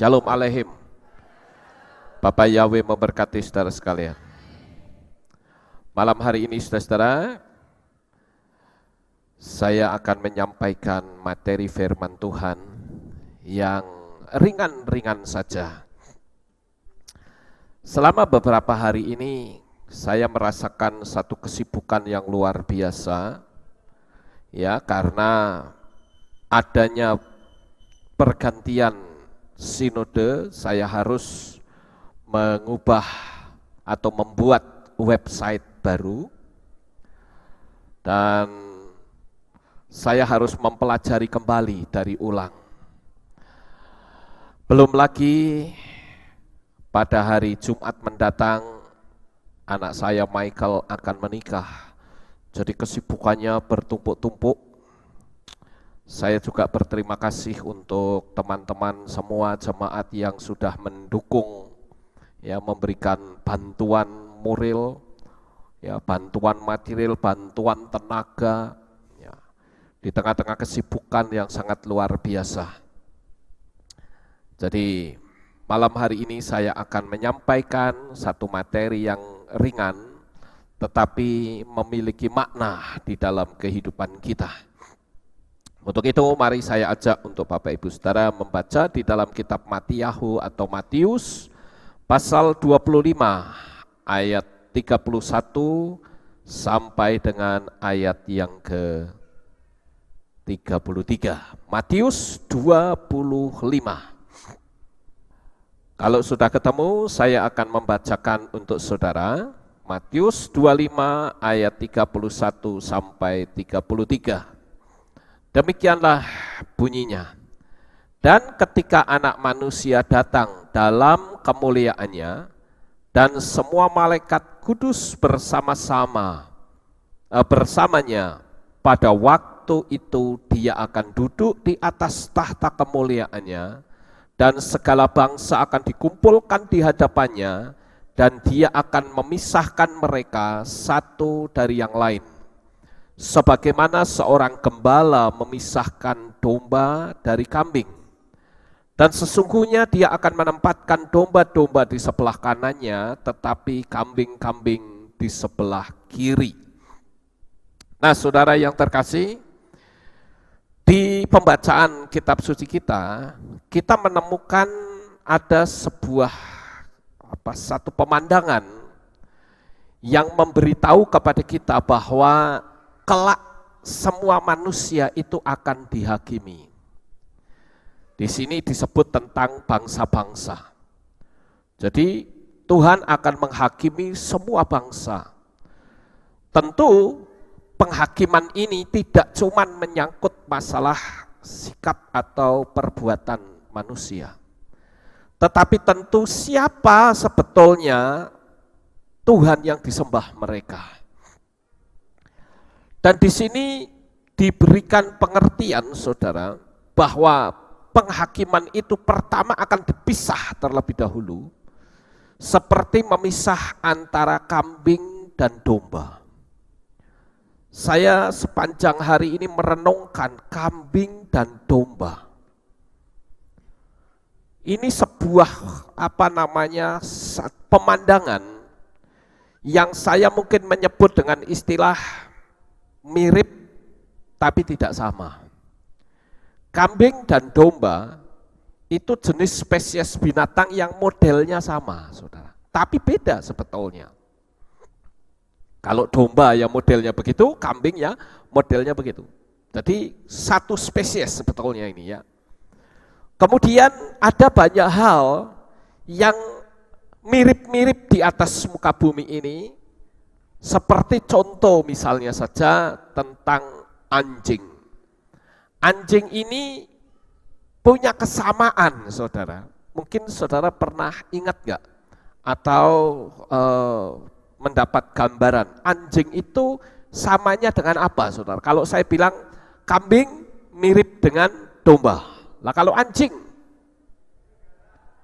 Shalom Aleihim. Bapak Yahweh memberkati saudara sekalian. Malam hari ini saudara-saudara, saya akan menyampaikan materi firman Tuhan yang ringan-ringan saja. Selama beberapa hari ini saya merasakan satu kesibukan yang luar biasa, ya, karena adanya pergantian sinode. Saya harus mengubah atau membuat website baru, dan saya harus mempelajari kembali dari ulang. Belum lagi pada hari Jumat mendatang anak saya Michael akan menikah, jadi kesibukannya bertumpuk-tumpuk. Saya juga berterima kasih untuk teman-teman semua jemaat yang sudah mendukung, ya, memberikan bantuan moral, ya, bantuan material, bantuan tenaga, ya, di tengah-tengah kesibukan yang sangat luar biasa. Jadi malam hari ini saya akan menyampaikan satu materi yang ringan, tetapi memiliki makna di dalam kehidupan kita. Untuk itu mari saya ajak untuk Bapak Ibu Saudara membaca di dalam kitab Matiyahu atau Matius pasal 25 ayat 31 sampai dengan ayat yang ke-33. Matius 25. Kalau sudah ketemu, saya akan membacakan untuk saudara Matius 25 ayat 31 sampai 33. Demikianlah bunyinya. Dan ketika Anak Manusia datang dalam kemuliaannya dan semua malaikat kudus bersamanya, pada waktu itu dia akan duduk di atas tahta kemuliaannya, dan segala bangsa akan dikumpulkan di hadapannya, dan dia akan memisahkan mereka satu dari yang lain, sebagaimana seorang gembala memisahkan domba dari kambing. Dan sesungguhnya dia akan menempatkan domba-domba di sebelah kanannya, tetapi kambing-kambing di sebelah kiri. Nah, saudara yang terkasih, di pembacaan kitab suci kita menemukan ada satu pemandangan yang memberitahu kepada kita bahwa kelak semua manusia itu akan dihakimi. Di sini disebut tentang bangsa-bangsa. Jadi Tuhan akan menghakimi semua bangsa. Tentu penghakiman ini tidak cuma menyangkut masalah sikap atau perbuatan manusia, tetapi tentu siapa sebetulnya Tuhan yang disembah mereka. Dan di sini diberikan pengertian, saudara, bahwa penghakiman itu pertama akan dipisah terlebih dahulu, seperti memisah antara kambing dan domba. Saya sepanjang hari ini merenungkan kambing dan domba. Ini sebuah pemandangan yang saya mungkin menyebut dengan istilah mirip tapi tidak sama. Kambing dan domba itu jenis spesies binatang yang modelnya sama, saudara, tapi beda sebetulnya. Kalau domba ya modelnya begitu, kambing ya modelnya begitu. Jadi satu spesies sebetulnya ini, ya. Kemudian ada banyak hal yang mirip-mirip di atas muka bumi ini, seperti contoh misalnya saja tentang anjing. Anjing ini punya kesamaan, saudara. Mungkin saudara pernah ingat gak? Atau mendapat gambaran, anjing itu samanya dengan apa, saudara? Kalau saya bilang kambing mirip dengan domba. Lah kalau anjing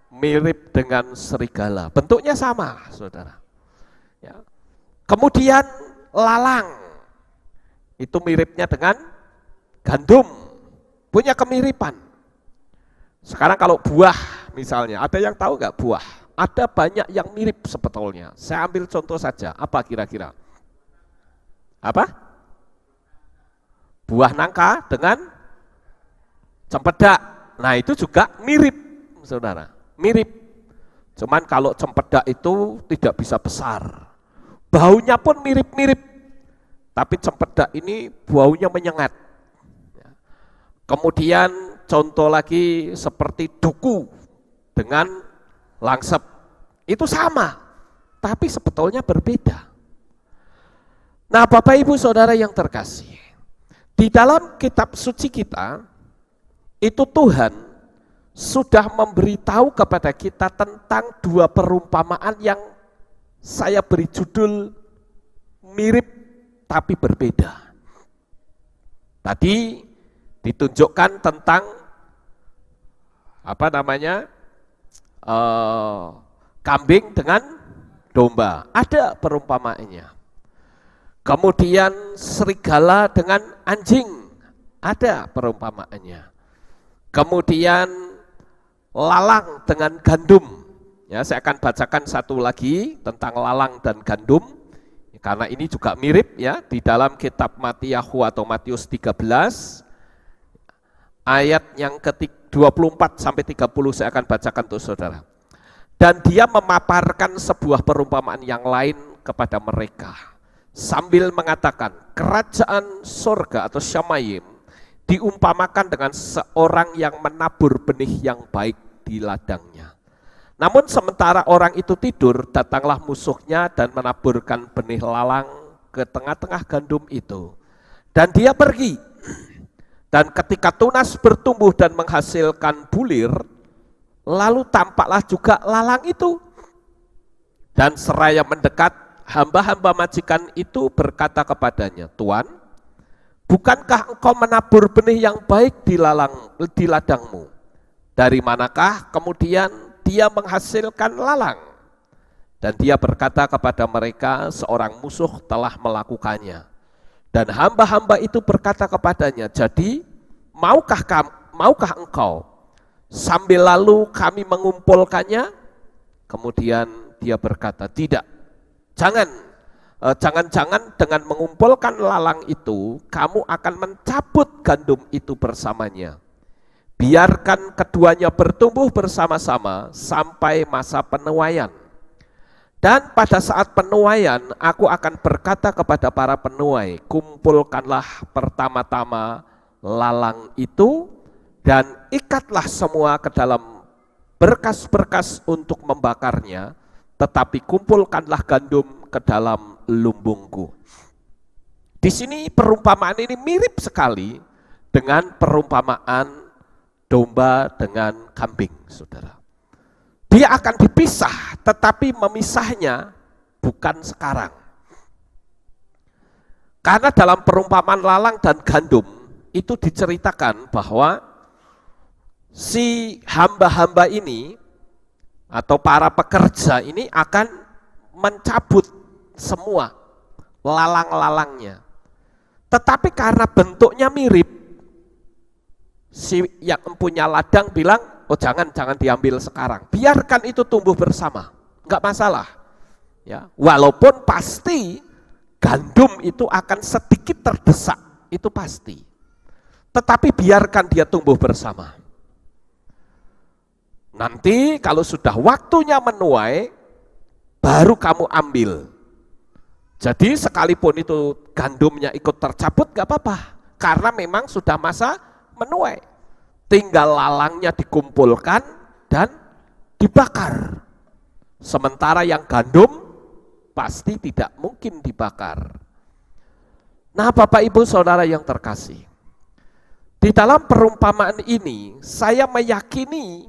mirip dengan serigala. Bentuknya sama, saudara. Ya. Kemudian lalang, itu miripnya dengan gandum, punya kemiripan. Sekarang kalau buah misalnya, ada yang tahu nggak buah? Ada banyak yang mirip sebetulnya. Saya ambil contoh saja, apa kira-kira? Apa? Buah nangka dengan cempedak. Nah itu juga mirip, saudara, mirip. Cuman kalau cempedak itu tidak bisa besar. Baunya pun mirip-mirip. Tapi cempedak ini baunya menyengat. Kemudian contoh lagi seperti duku dengan langsep. Itu sama, tapi sebetulnya berbeda. Nah Bapak Ibu Saudara yang terkasih, di dalam kitab suci kita, itu Tuhan sudah memberitahu kepada kita tentang dua perumpamaan yang saya beri judul mirip tapi berbeda. Tadi ditunjukkan tentang kambing dengan domba, ada perumpamaannya. Kemudian serigala dengan anjing, ada perumpamaannya. Kemudian lalang dengan gandum. Ya, saya akan bacakan satu lagi tentang lalang dan gandum, karena ini juga mirip ya, di dalam kitab Matiyahu atau Matius 13, ayat yang ke-24 sampai 30 saya akan bacakan untuk saudara. Dan dia memaparkan sebuah perumpamaan yang lain kepada mereka, sambil mengatakan, kerajaan sorga atau Syamayim diumpamakan dengan seorang yang menabur benih yang baik di ladangnya. Namun sementara orang itu tidur, datanglah musuhnya dan menaburkan benih lalang ke tengah-tengah gandum itu. Dan dia pergi. Dan ketika tunas bertumbuh dan menghasilkan bulir, lalu tampaklah juga lalang itu. Dan seraya mendekat, hamba-hamba majikan itu berkata kepadanya, Tuan, bukankah engkau menabur benih yang baik di ladangmu? Dari manakah kemudian dia menghasilkan lalang? Dan dia berkata kepada mereka, seorang musuh telah melakukannya. Dan hamba-hamba itu berkata kepadanya, jadi maukah engkau sambil lalu kami mengumpulkannya? Kemudian dia berkata, tidak. Jangan-jangan dengan mengumpulkan lalang itu, kamu akan mencabut gandum itu bersamanya. Biarkan keduanya bertumbuh bersama-sama sampai masa penuaian. Dan pada saat penuaian, aku akan berkata kepada para penuai, kumpulkanlah pertama-tama lalang itu, dan ikatlah semua ke dalam berkas-berkas untuk membakarnya, tetapi kumpulkanlah gandum ke dalam lumbungku. Di sini perumpamaan ini mirip sekali dengan perumpamaan domba dengan kambing, saudara. Dia akan dipisah, tetapi memisahnya bukan sekarang. Karena dalam perumpamaan lalang dan gandum itu diceritakan bahwa si hamba-hamba ini atau para pekerja ini akan mencabut semua lalang-lalangnya. Tetapi karena bentuknya mirip, si yang punya ladang bilang, oh jangan diambil sekarang, biarkan itu tumbuh bersama, enggak masalah. Ya, walaupun pasti gandum itu akan sedikit terdesak, itu pasti. Tetapi biarkan dia tumbuh bersama. Nanti kalau sudah waktunya menuai, baru kamu ambil. Jadi sekalipun itu gandumnya ikut tercabut gak apa-apa, karena memang sudah masa menuai. Tinggal lalangnya dikumpulkan dan dibakar. Sementara yang gandum pasti tidak mungkin dibakar. Nah Bapak Ibu Saudara yang terkasih, di dalam perumpamaan ini saya meyakini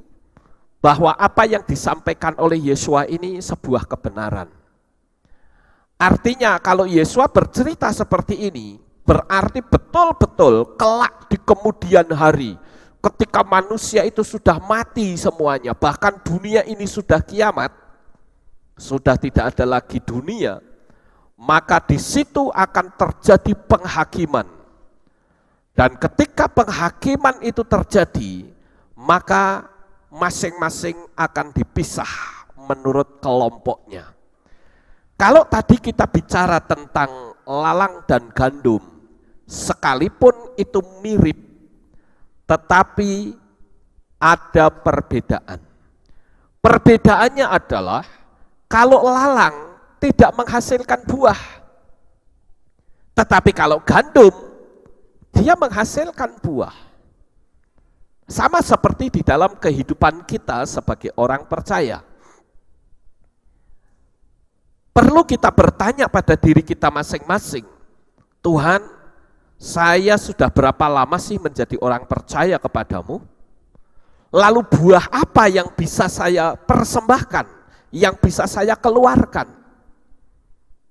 bahwa apa yang disampaikan oleh Yesua ini sebuah kebenaran. Artinya kalau Yesua bercerita seperti ini, berarti betul-betul kelak di kemudian hari, ketika manusia itu sudah mati semuanya, bahkan dunia ini sudah kiamat, sudah tidak ada lagi dunia, maka di situ akan terjadi penghakiman. Dan ketika penghakiman itu terjadi, maka masing-masing akan dipisah menurut kelompoknya. Kalau tadi kita bicara tentang lalang dan gandum, sekalipun itu mirip, tetapi ada perbedaan. Perbedaannya adalah kalau lalang tidak menghasilkan buah, tetapi kalau gandum dia menghasilkan buah. Sama seperti di dalam kehidupan kita sebagai orang percaya. Perlu kita bertanya pada diri kita masing-masing, Tuhan, saya sudah berapa lama sih menjadi orang percaya kepadamu? Lalu buah apa yang bisa saya persembahkan, yang bisa saya keluarkan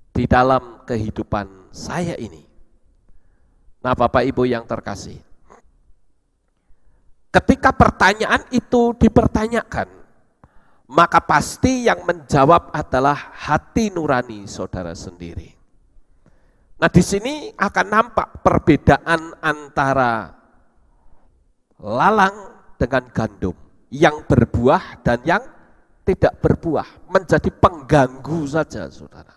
di dalam kehidupan saya ini? Nah, Bapak Ibu yang terkasih, ketika pertanyaan itu dipertanyakan, maka pasti yang menjawab adalah hati nurani saudara sendiri. Nah, di sini akan nampak perbedaan antara lalang dengan gandum, yang berbuah dan yang tidak berbuah, menjadi pengganggu saja, saudara.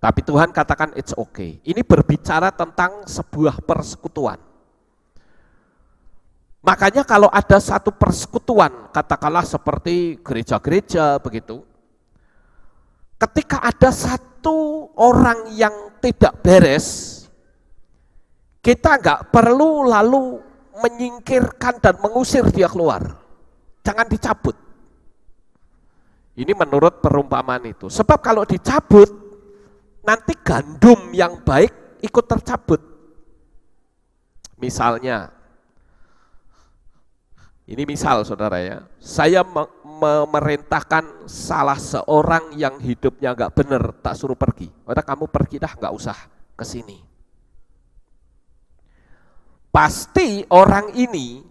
Tapi Tuhan katakan it's okay. Ini berbicara tentang sebuah persekutuan. Makanya kalau ada satu persekutuan, katakanlah seperti gereja-gereja begitu, ketika ada satu orang yang tidak beres, kita nggak perlu lalu menyingkirkan dan mengusir dia keluar. Jangan dicabut. Ini menurut perumpamaan itu. Sebab kalau dicabut, nanti gandum yang baik ikut tercabut. Misalnya, ini misal saudara ya, saya memerintahkan salah seorang yang hidupnya nggak benar, tak suruh pergi. Udah kamu pergi dah, nggak usah ke sini. Pasti orang ini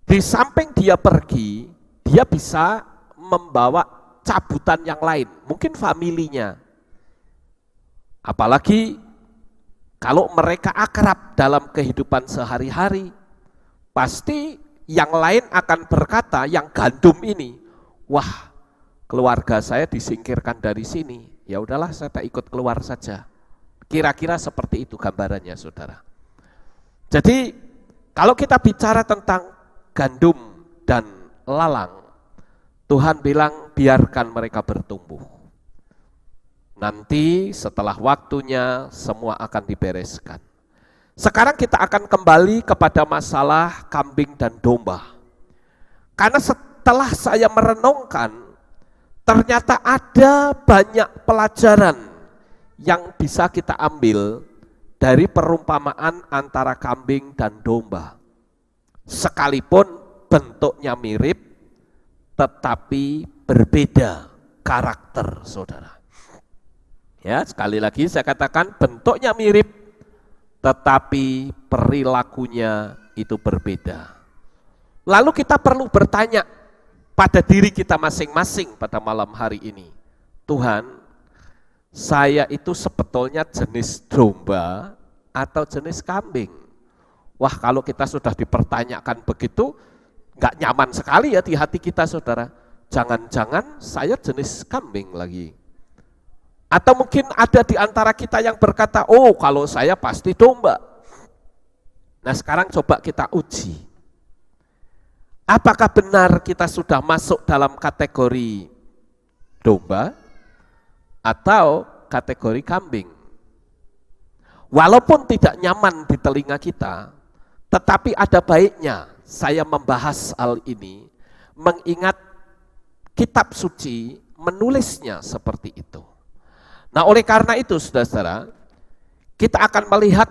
di samping dia pergi, dia bisa membawa cabutan yang lain, mungkin familinya. Apalagi kalau mereka akrab dalam kehidupan sehari-hari, pasti yang lain akan berkata, yang gandum ini, wah keluarga saya disingkirkan dari sini, ya udahlah saya tak ikut keluar saja. Kira-kira seperti itu gambarannya saudara. Jadi kalau kita bicara tentang gandum dan lalang, Tuhan bilang biarkan mereka bertumbuh. Nanti setelah waktunya semua akan dibereskan. Sekarang kita akan kembali kepada masalah kambing dan domba. Karena setelah saya merenungkan, ternyata ada banyak pelajaran yang bisa kita ambil dari perumpamaan antara kambing dan domba. Sekalipun bentuknya mirip, tetapi berbeda karakter, saudara. Ya, sekali lagi saya katakan bentuknya mirip, tetapi perilakunya itu berbeda. Lalu kita perlu bertanya pada diri kita masing-masing pada malam hari ini, Tuhan, saya itu sebetulnya jenis domba atau jenis kambing? Wah, kalau kita sudah dipertanyakan begitu, nggak nyaman sekali ya di hati kita, saudara. Jangan-jangan saya jenis kambing lagi. Atau mungkin ada di antara kita yang berkata, oh kalau saya pasti domba. Nah sekarang coba kita uji. Apakah benar kita sudah masuk dalam kategori domba atau kategori kambing? Walaupun tidak nyaman di telinga kita, tetapi ada baiknya saya membahas hal ini, mengingat kitab suci menulisnya seperti itu. Nah oleh karena itu saudara-saudara, kita akan melihat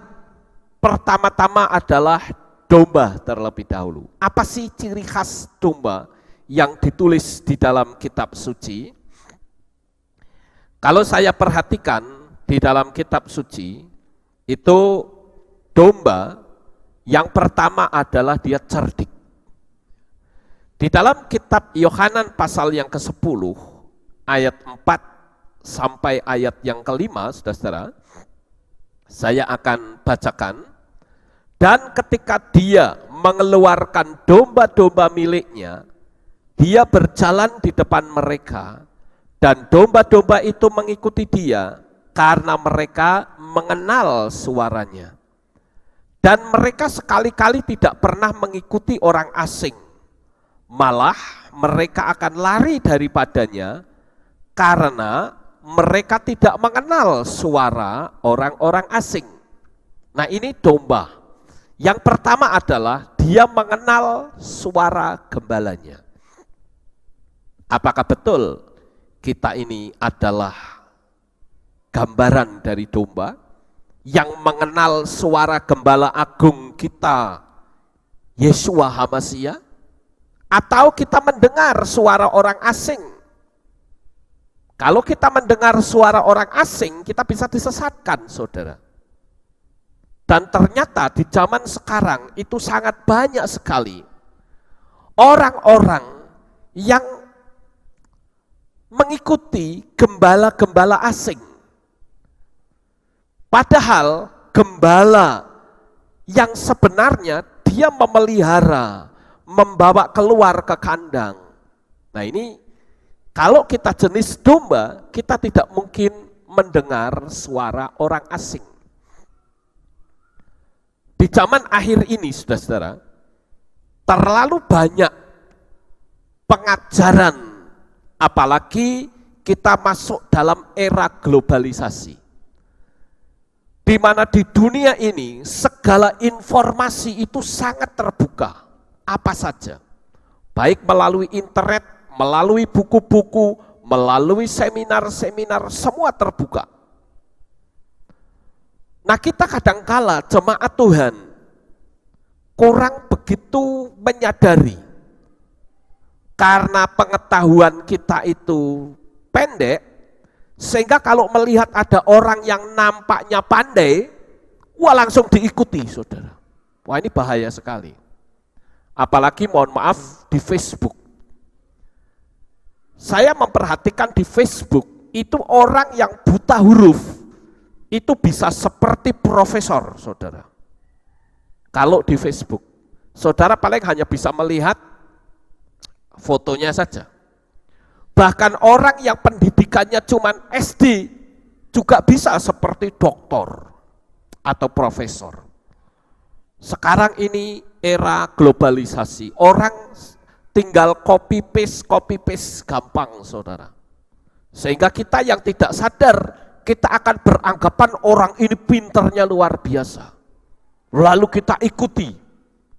pertama-tama adalah domba terlebih dahulu. Apa sih ciri khas domba yang ditulis di dalam kitab suci? Kalau saya perhatikan di dalam kitab suci, itu domba yang pertama adalah dia cerdik. Di dalam kitab Yohanan pasal yang ke-10 ayat 4 sampai ayat yang ke-5, saudara-saudara, saya akan bacakan. Dan ketika dia mengeluarkan domba-domba miliknya, Dia berjalan di depan mereka, dan domba-domba itu mengikuti dia karena mereka mengenal suaranya. Dan mereka sekali-kali tidak pernah mengikuti orang asing. Malah mereka akan lari daripadanya karena mereka tidak mengenal suara orang-orang asing. Nah, ini domba. Yang pertama adalah dia mengenal suara gembalanya. Apakah betul kita ini adalah gambaran dari domba yang mengenal suara gembala agung kita, Yeshua HaMashiach? Atau kita mendengar suara orang asing? Kalau kita mendengar suara orang asing, kita bisa disesatkan, saudara. Dan ternyata di zaman sekarang itu sangat banyak sekali orang-orang yang mengikuti gembala-gembala asing. Padahal gembala yang sebenarnya dia memelihara, membawa keluar ke kandang. Nah, ini kalau kita jenis domba, kita tidak mungkin mendengar suara orang asing. Di zaman akhir ini, saudara-saudara, terlalu banyak pengajaran, apalagi kita masuk dalam era globalisasi, di mana di dunia ini segala informasi itu sangat terbuka, apa saja, baik melalui internet, melalui buku-buku, melalui seminar-seminar, semua terbuka. Nah, kita kadangkala jemaat Tuhan kurang begitu menyadari, karena pengetahuan kita itu pendek, sehingga kalau melihat ada orang yang nampaknya pandai, wah langsung diikuti, saudara. Wah, ini bahaya sekali. Apalagi mohon maaf di Facebook. Saya memperhatikan di Facebook, itu orang yang buta huruf, itu bisa seperti profesor, saudara. Kalau di Facebook, saudara paling hanya bisa melihat fotonya saja. Bahkan orang yang pendidikannya cuma SD juga bisa seperti doktor atau profesor. Sekarang ini era globalisasi, orang tinggal copy paste gampang, saudara. Sehingga kita yang tidak sadar, kita akan beranggapan orang ini pinternya luar biasa. Lalu kita ikuti,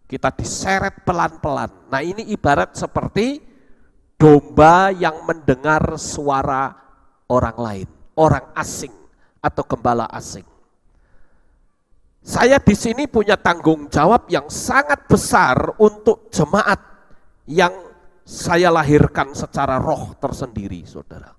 kita diseret pelan-pelan. Nah, ini ibarat seperti domba yang mendengar suara orang lain, orang asing atau gembala asing. Saya di sini punya tanggung jawab yang sangat besar untuk jemaat yang saya lahirkan secara roh tersendiri, saudara.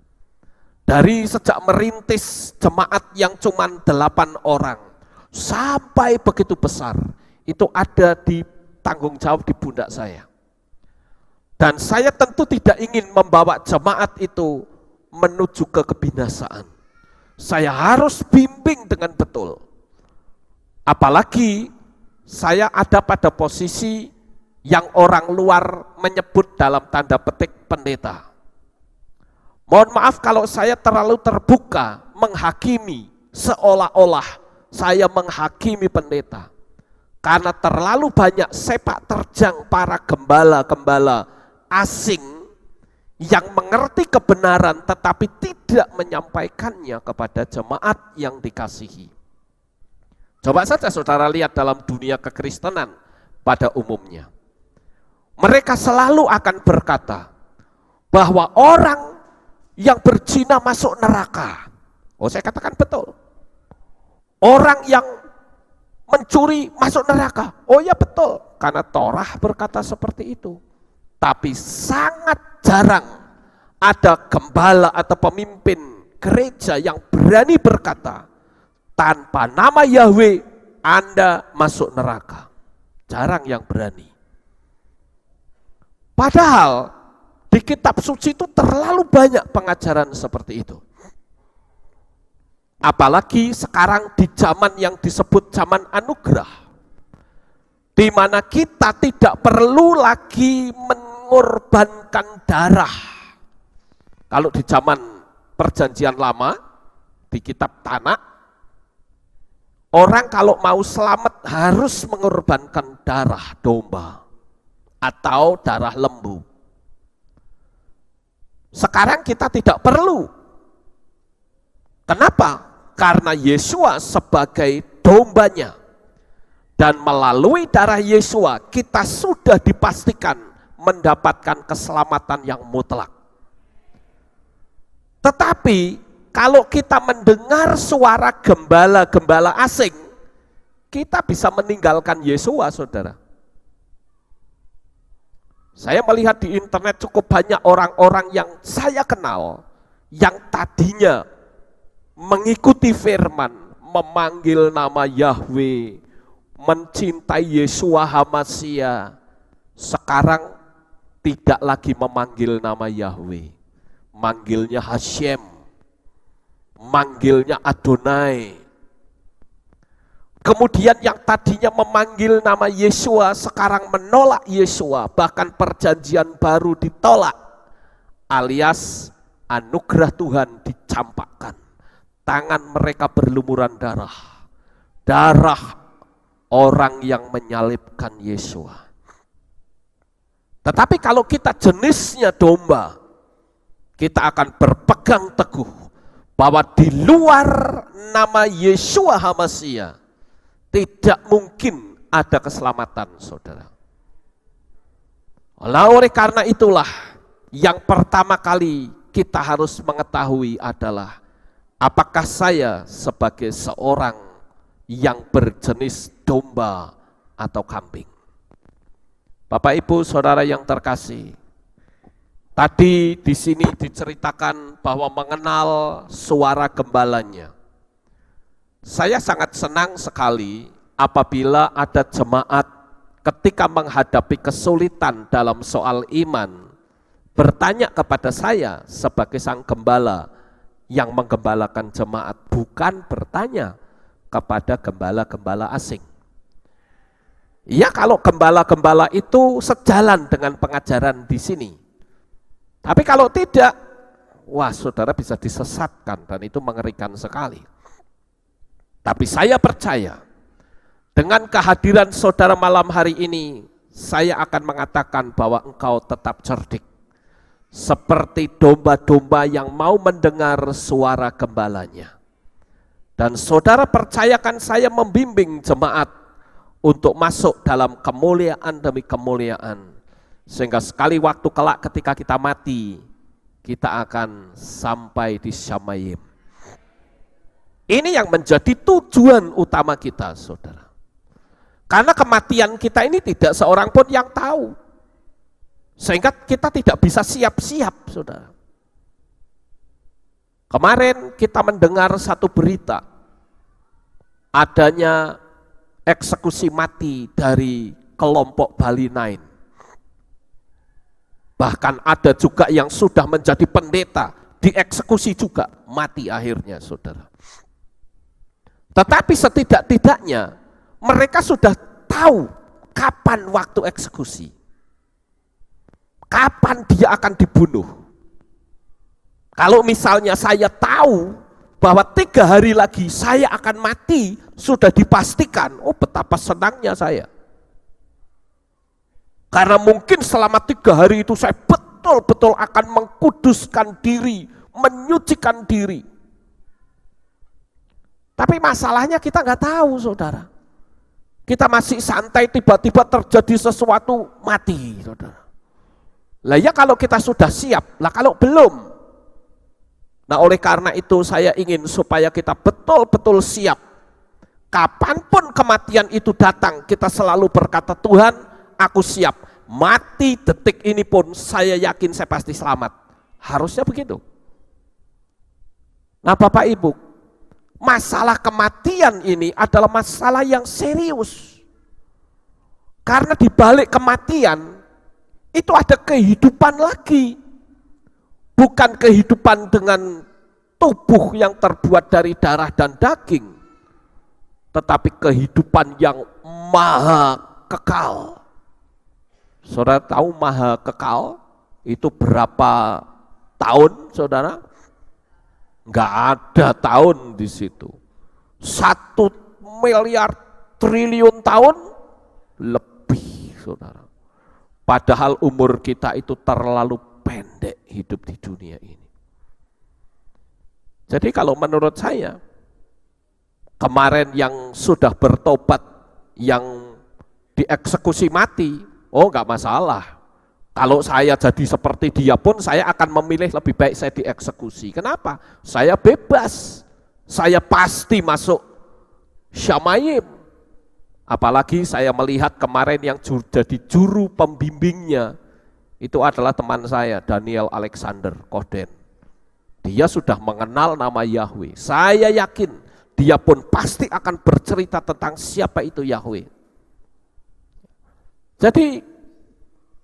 Dari sejak merintis jemaat yang cuma 8 orang, sampai begitu besar, itu ada di tanggung jawab di pundak saya. Dan saya tentu tidak ingin membawa jemaat itu menuju ke kebinasaan. Saya harus bimbing dengan betul. Apalagi saya ada pada posisi yang orang luar menyebut dalam tanda petik pendeta. Mohon maaf kalau saya terlalu terbuka menghakimi, seolah-olah saya menghakimi pendeta. Karena terlalu banyak sepak terjang para gembala-gembala asing yang mengerti kebenaran tetapi tidak menyampaikannya kepada jemaat yang dikasihi. Coba saja saudara lihat dalam dunia kekristenan pada umumnya. Mereka selalu akan berkata bahwa orang yang berzina masuk neraka. Oh, saya katakan betul. Orang yang mencuri masuk neraka. Oh ya betul, karena Torah berkata seperti itu. Tapi sangat jarang ada gembala atau pemimpin gereja yang berani berkata, tanpa nama Yahweh Anda masuk neraka. Jarang yang berani. Padahal di kitab suci itu terlalu banyak pengajaran seperti itu. Apalagi sekarang di zaman yang disebut zaman anugerah, di mana kita tidak perlu lagi mengorbankan darah. Kalau di zaman perjanjian lama, di kitab Tanakh, orang kalau mau selamat harus mengorbankan darah domba atau darah lembu. Sekarang kita tidak perlu. Kenapa? Karena Yesua sebagai dombanya. Dan melalui darah Yesua kita sudah dipastikan mendapatkan keselamatan yang mutlak. Tetapi kalau kita mendengar suara gembala-gembala asing, kita bisa meninggalkan Yesua, saudara. Saya melihat di internet cukup banyak orang-orang yang saya kenal, yang tadinya mengikuti firman, memanggil nama Yahweh, mencintai Yesua HaMashiach, sekarang tidak lagi memanggil nama Yahweh, manggilnya Hashem, manggilnya Adonai. Kemudian yang tadinya memanggil nama Yesua sekarang menolak Yesua, bahkan perjanjian baru ditolak, alias anugerah Tuhan dicampakkan. Tangan mereka berlumuran darah, darah orang yang menyalibkan Yesua. Tetapi kalau kita jenisnya domba, kita akan berpegang teguh bahwa di luar nama Yesua HaMashiach tidak mungkin ada keselamatan, saudara. Oleh karena itulah yang pertama kali kita harus mengetahui adalah apakah saya sebagai seorang yang berjenis domba atau kambing. Bapak Ibu Saudara yang terkasih, tadi di sini diceritakan bahwa mengenal suara gembalanya. Saya sangat senang sekali apabila ada jemaat ketika menghadapi kesulitan dalam soal iman, bertanya kepada saya sebagai sang gembala yang menggembalakan jemaat, bukan bertanya kepada gembala-gembala asing. Ya, kalau gembala-gembala itu sejalan dengan pengajaran di sini. Tapi kalau tidak, wah saudara bisa disesatkan dan itu mengerikan sekali. Tapi saya percaya dengan kehadiran saudara malam hari ini, saya akan mengatakan bahwa engkau tetap cerdik. Seperti domba-domba yang mau mendengar suara gembalanya. Dan saudara percayakan saya membimbing jemaat untuk masuk dalam kemuliaan demi kemuliaan. Sehingga sekali waktu kelak ketika kita mati, kita akan sampai di Syamayim. Ini yang menjadi tujuan utama kita, saudara. Karena kematian kita ini tidak seorang pun yang tahu. Sehingga kita tidak bisa siap-siap, saudara. Kemarin kita mendengar satu berita, adanya eksekusi mati dari kelompok Bali 9. Bahkan ada juga yang sudah menjadi pendeta, dieksekusi juga, mati akhirnya, saudara. Tetapi setidak-tidaknya mereka sudah tahu kapan waktu eksekusi. Kapan dia akan dibunuh. Kalau misalnya saya tahu bahwa 3 hari lagi saya akan mati, sudah dipastikan, oh betapa senangnya saya. Karena mungkin selama 3 hari itu saya betul-betul akan mengkuduskan diri, menyucikan diri. Tapi masalahnya kita nggak tahu, saudara. Kita masih santai, tiba-tiba terjadi sesuatu, mati, saudara. Lah ya kalau kita sudah siap, lah kalau belum. Nah oleh karena itu saya ingin supaya kita betul-betul siap. Kapanpun kematian itu datang, kita selalu berkata, Tuhan, aku siap. Mati detik ini pun saya yakin saya pasti selamat. Harusnya begitu. Nah Bapak Ibu, masalah kematian ini adalah masalah yang serius. Karena di balik kematian, itu ada kehidupan lagi. Bukan kehidupan dengan tubuh yang terbuat dari darah dan daging, tetapi kehidupan yang maha kekal. Saudara tahu maha kekal itu berapa tahun, saudara? Enggak ada tahun di situ. 1 miliar triliun tahun lebih, saudara. Padahal umur kita itu terlalu pendek hidup di dunia ini. Jadi kalau menurut saya, kemarin yang sudah bertobat, yang dieksekusi mati, oh enggak masalah. Kalau saya jadi seperti dia pun, saya akan memilih lebih baik saya dieksekusi. Kenapa? Saya bebas, saya pasti masuk Syamayim. Apalagi saya melihat kemarin yang jadi juru pembimbingnya, itu adalah teman saya, Daniel Alexander Koden. Dia sudah mengenal nama Yahweh. Saya yakin dia pun pasti akan bercerita tentang siapa itu Yahweh. Jadi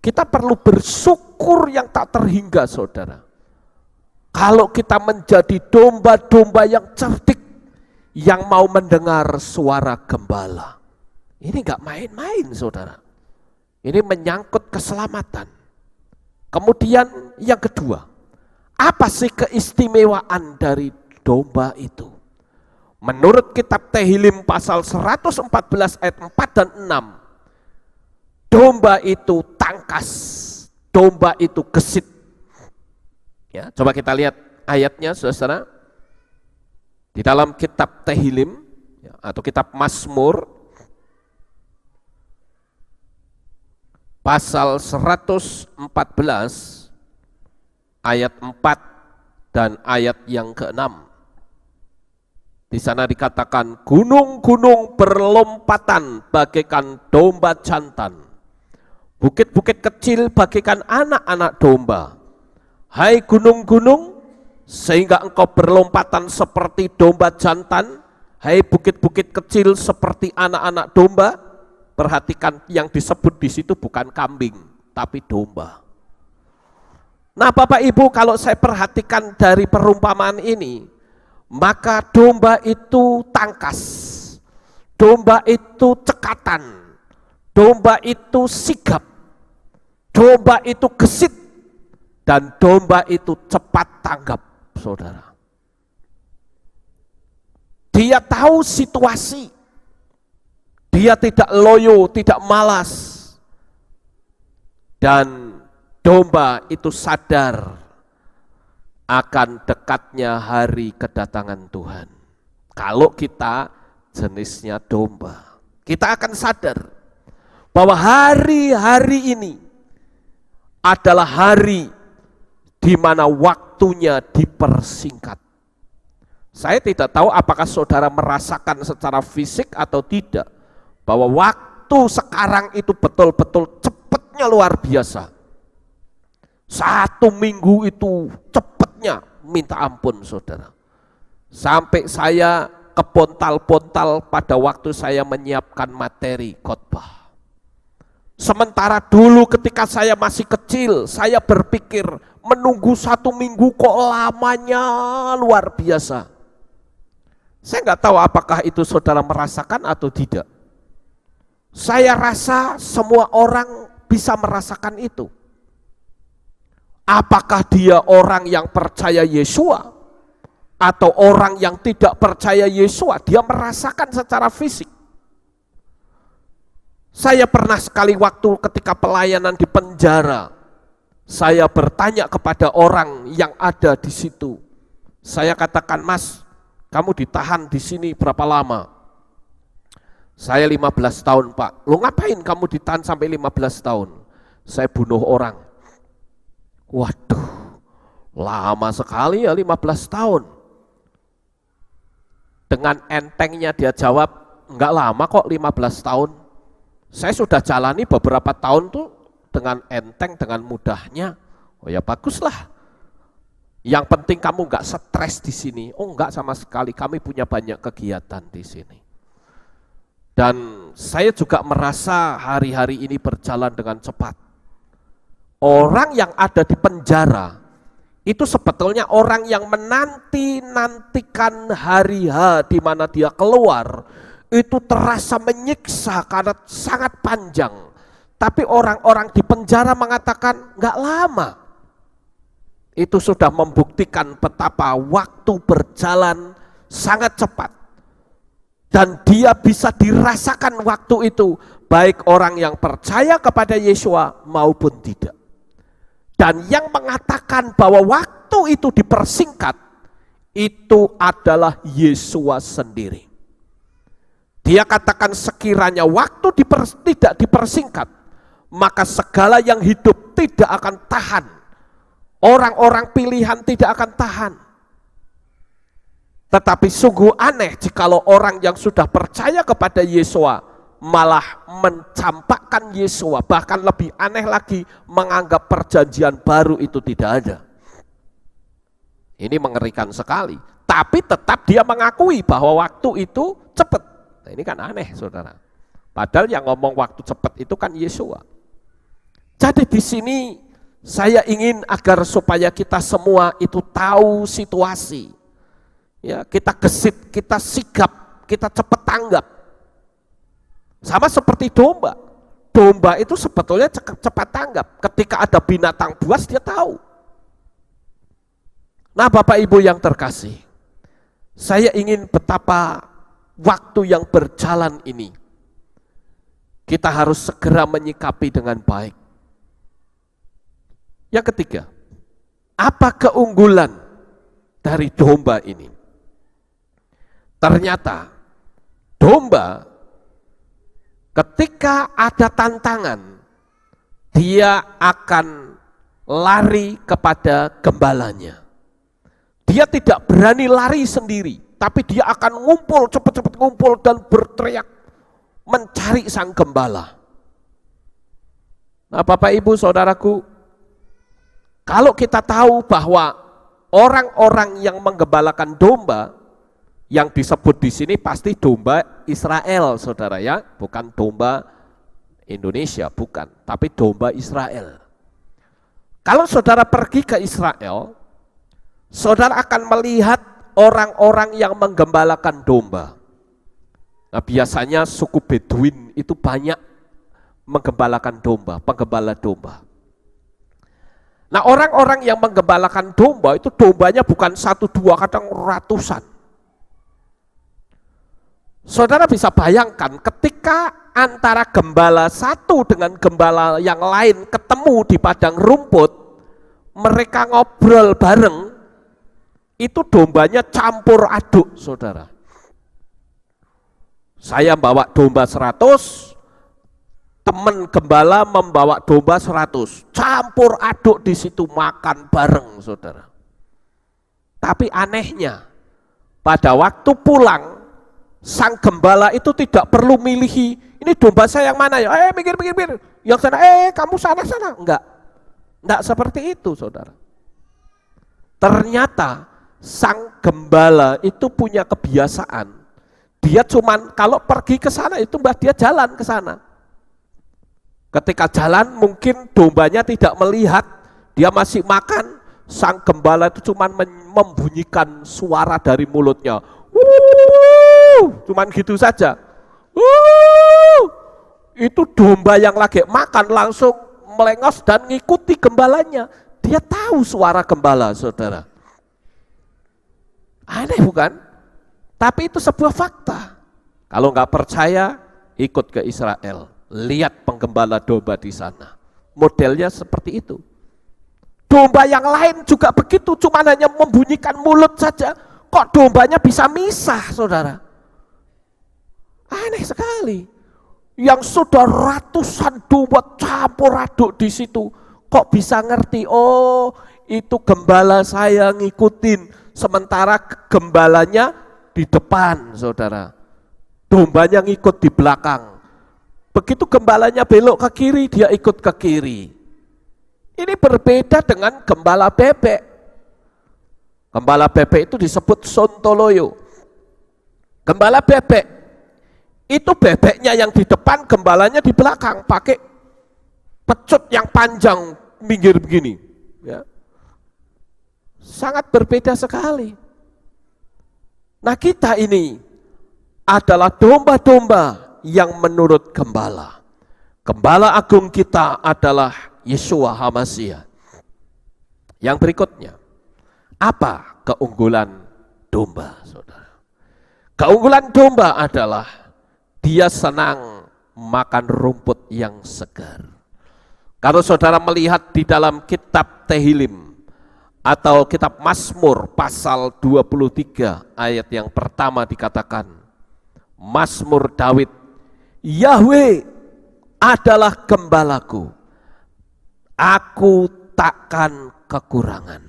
kita perlu bersyukur yang tak terhingga, saudara. Kalau kita menjadi domba-domba yang cerdik, yang mau mendengar suara gembala. Ini enggak main-main, saudara. Ini menyangkut keselamatan. Kemudian yang kedua, apa sih keistimewaan dari domba itu? Menurut kitab Tehillim pasal 114 ayat 4 dan 6, domba itu tangkas, domba itu gesit. Ya, coba kita lihat ayatnya, saudara. Di dalam kitab Tehillim ya, atau kitab Mazmur pasal 114 ayat 4 dan ayat yang ke-6. Di sana dikatakan, gunung-gunung berlompatan bagaikan domba jantan. Bukit-bukit kecil bagaikan anak-anak domba. Hai gunung-gunung, sehingga engkau berlompatan seperti domba jantan. Hai bukit-bukit kecil seperti anak-anak domba. Perhatikan yang disebut di situ bukan kambing, tapi domba. Nah Bapak Ibu, kalau saya perhatikan dari perumpamaan ini, maka domba itu tangkas, domba itu cekatan, domba itu sigap, domba itu gesit, dan domba itu cepat tanggap, saudara. Dia tahu situasi, dia tidak loyo, tidak malas, dan domba itu sadar akan dekatnya hari kedatangan Tuhan. Kalau kita jenisnya domba, kita akan sadar bahwa hari-hari ini adalah hari di mana waktunya dipersingkat. Saya tidak tahu apakah saudara merasakan secara fisik atau tidak, bahwa waktu sekarang itu betul-betul cepatnya luar biasa. 1 minggu itu cepatnya minta ampun, saudara. Sampai saya kepontal-pontal pada waktu saya menyiapkan materi khotbah. Sementara dulu ketika saya masih kecil, saya berpikir menunggu 1 minggu kok lamanya luar biasa. Saya nggak tahu apakah itu saudara merasakan atau tidak. Saya rasa semua orang bisa merasakan itu. Apakah dia orang yang percaya Yesua atau orang yang tidak percaya Yesua, dia merasakan secara fisik. Saya pernah sekali waktu ketika pelayanan di penjara, saya bertanya kepada orang yang ada di situ. Saya katakan, "Mas, kamu ditahan di sini berapa lama?" "Saya 15 tahun, Pak." "Lo ngapain kamu ditahan sampai 15 tahun?" "Saya bunuh orang." Waduh, lama sekali ya 15 tahun. Dengan entengnya dia jawab, "Enggak lama kok 15 tahun. Saya sudah jalani beberapa tahun tuh dengan enteng, dengan mudahnya." "Oh ya baguslah. Yang penting kamu enggak stres di sini." "Oh enggak sama sekali, kami punya banyak kegiatan di sini." Dan saya juga merasa hari-hari ini berjalan dengan cepat. Orang yang ada di penjara itu sebetulnya orang yang menanti-nantikan hari H di mana dia keluar, itu terasa menyiksa karena sangat panjang. Tapi orang-orang di penjara mengatakan nggak lama. Itu sudah membuktikan betapa waktu berjalan sangat cepat. Dan dia bisa dirasakan waktu itu, baik orang yang percaya kepada Yesua maupun tidak. Dan yang mengatakan bahwa waktu itu dipersingkat, itu adalah Yesua sendiri. Dia katakan sekiranya waktu tidak dipersingkat, maka segala yang hidup tidak akan tahan. Orang-orang pilihan tidak akan tahan. Tetapi sungguh aneh jikalau orang yang sudah percaya kepada Yesua malah mencampakkan Yesua, bahkan lebih aneh lagi menganggap perjanjian baru itu tidak ada. Ini mengerikan sekali. Tapi tetap dia mengakui bahwa waktu itu cepat. Nah, ini kan aneh, saudara. Padahal yang ngomong waktu cepat itu kan Yesua. Jadi di sini saya ingin agar supaya kita semua itu tahu situasi. Ya, kita gesit, kita sigap, kita cepat tanggap. Sama seperti domba. Domba itu sebetulnya cepat tanggap. Ketika ada binatang buas dia tahu. Nah, Bapak Ibu yang terkasih, saya ingin betapa waktu yang berjalan ini kita harus segera menyikapi dengan baik. Yang ketiga, apa keunggulan dari domba ini? Ternyata domba ketika ada tantangan, dia akan lari kepada gembalanya. Dia tidak berani lari sendiri, tapi dia akan ngumpul, cepat-cepat ngumpul dan berteriak mencari sang gembala. Nah, Bapak Ibu Saudaraku, kalau kita tahu bahwa orang-orang yang menggembalakan domba, yang disebut di sini pasti domba Israel, saudara ya, bukan domba Indonesia, bukan, tapi domba Israel. Kalau saudara pergi ke Israel, saudara akan melihat orang-orang yang menggembalakan domba. Nah, biasanya suku Beduin itu banyak menggembalakan domba, penggembala domba. Nah, orang-orang yang menggembalakan domba itu dombanya bukan 1, 2, kadang ratusan. Saudara bisa bayangkan ketika antara gembala satu dengan gembala yang lain ketemu di padang rumput, mereka ngobrol bareng, itu dombanya campur aduk, saudara. Saya bawa domba 100, teman gembala membawa domba 100, campur aduk di situ, makan bareng, saudara. Tapi anehnya, pada waktu pulang, sang gembala itu tidak perlu milih, ini domba saya yang mana ya? Mikir, yang sana, kamu sana, enggak seperti itu, saudara. Ternyata sang gembala itu punya kebiasaan, dia cuman kalau pergi ke sana itu dia jalan ke sana. Ketika jalan mungkin dombanya tidak melihat, dia masih makan, sang gembala itu cuman membunyikan suara dari mulutnya. Cuman gitu saja. Itu domba yang lagi makan langsung melengos dan ngikuti gembalanya. Dia tahu suara gembala, saudara. Aneh bukan? Tapi itu sebuah fakta. Kalau nggak percaya, ikut ke Israel. Lihat penggembala domba di sana. Modelnya seperti itu. Domba yang lain juga begitu, cuma hanya membunyikan mulut saja. Kok dombanya bisa misah, saudara? Aneh sekali. Yang sudah ratusan domba campur aduk di situ, kok bisa ngerti? Oh, itu gembala saya ngikutin. Sementara gembalanya di depan, saudara. Dombanya ngikut di belakang. Begitu gembalanya belok ke kiri, dia ikut ke kiri. Ini berbeda dengan gembala bebek. Gembala bebek itu disebut sontoloyo. Gembala bebek, itu bebeknya yang di depan, gembalanya di belakang, pakai pecut yang panjang, minggir begini. Ya. Sangat berbeda sekali. Nah, kita ini adalah domba-domba yang menurut gembala. Gembala agung kita adalah Yeshua HaMashiach. Yang berikutnya, apa keunggulan domba, saudara? Keunggulan domba adalah dia senang makan rumput yang segar. Kalau saudara melihat di dalam kitab Tehillim atau kitab Mazmur pasal 23 ayat yang pertama dikatakan, Mazmur Daud, Yahweh adalah gembalaku, aku takkan kekurangan.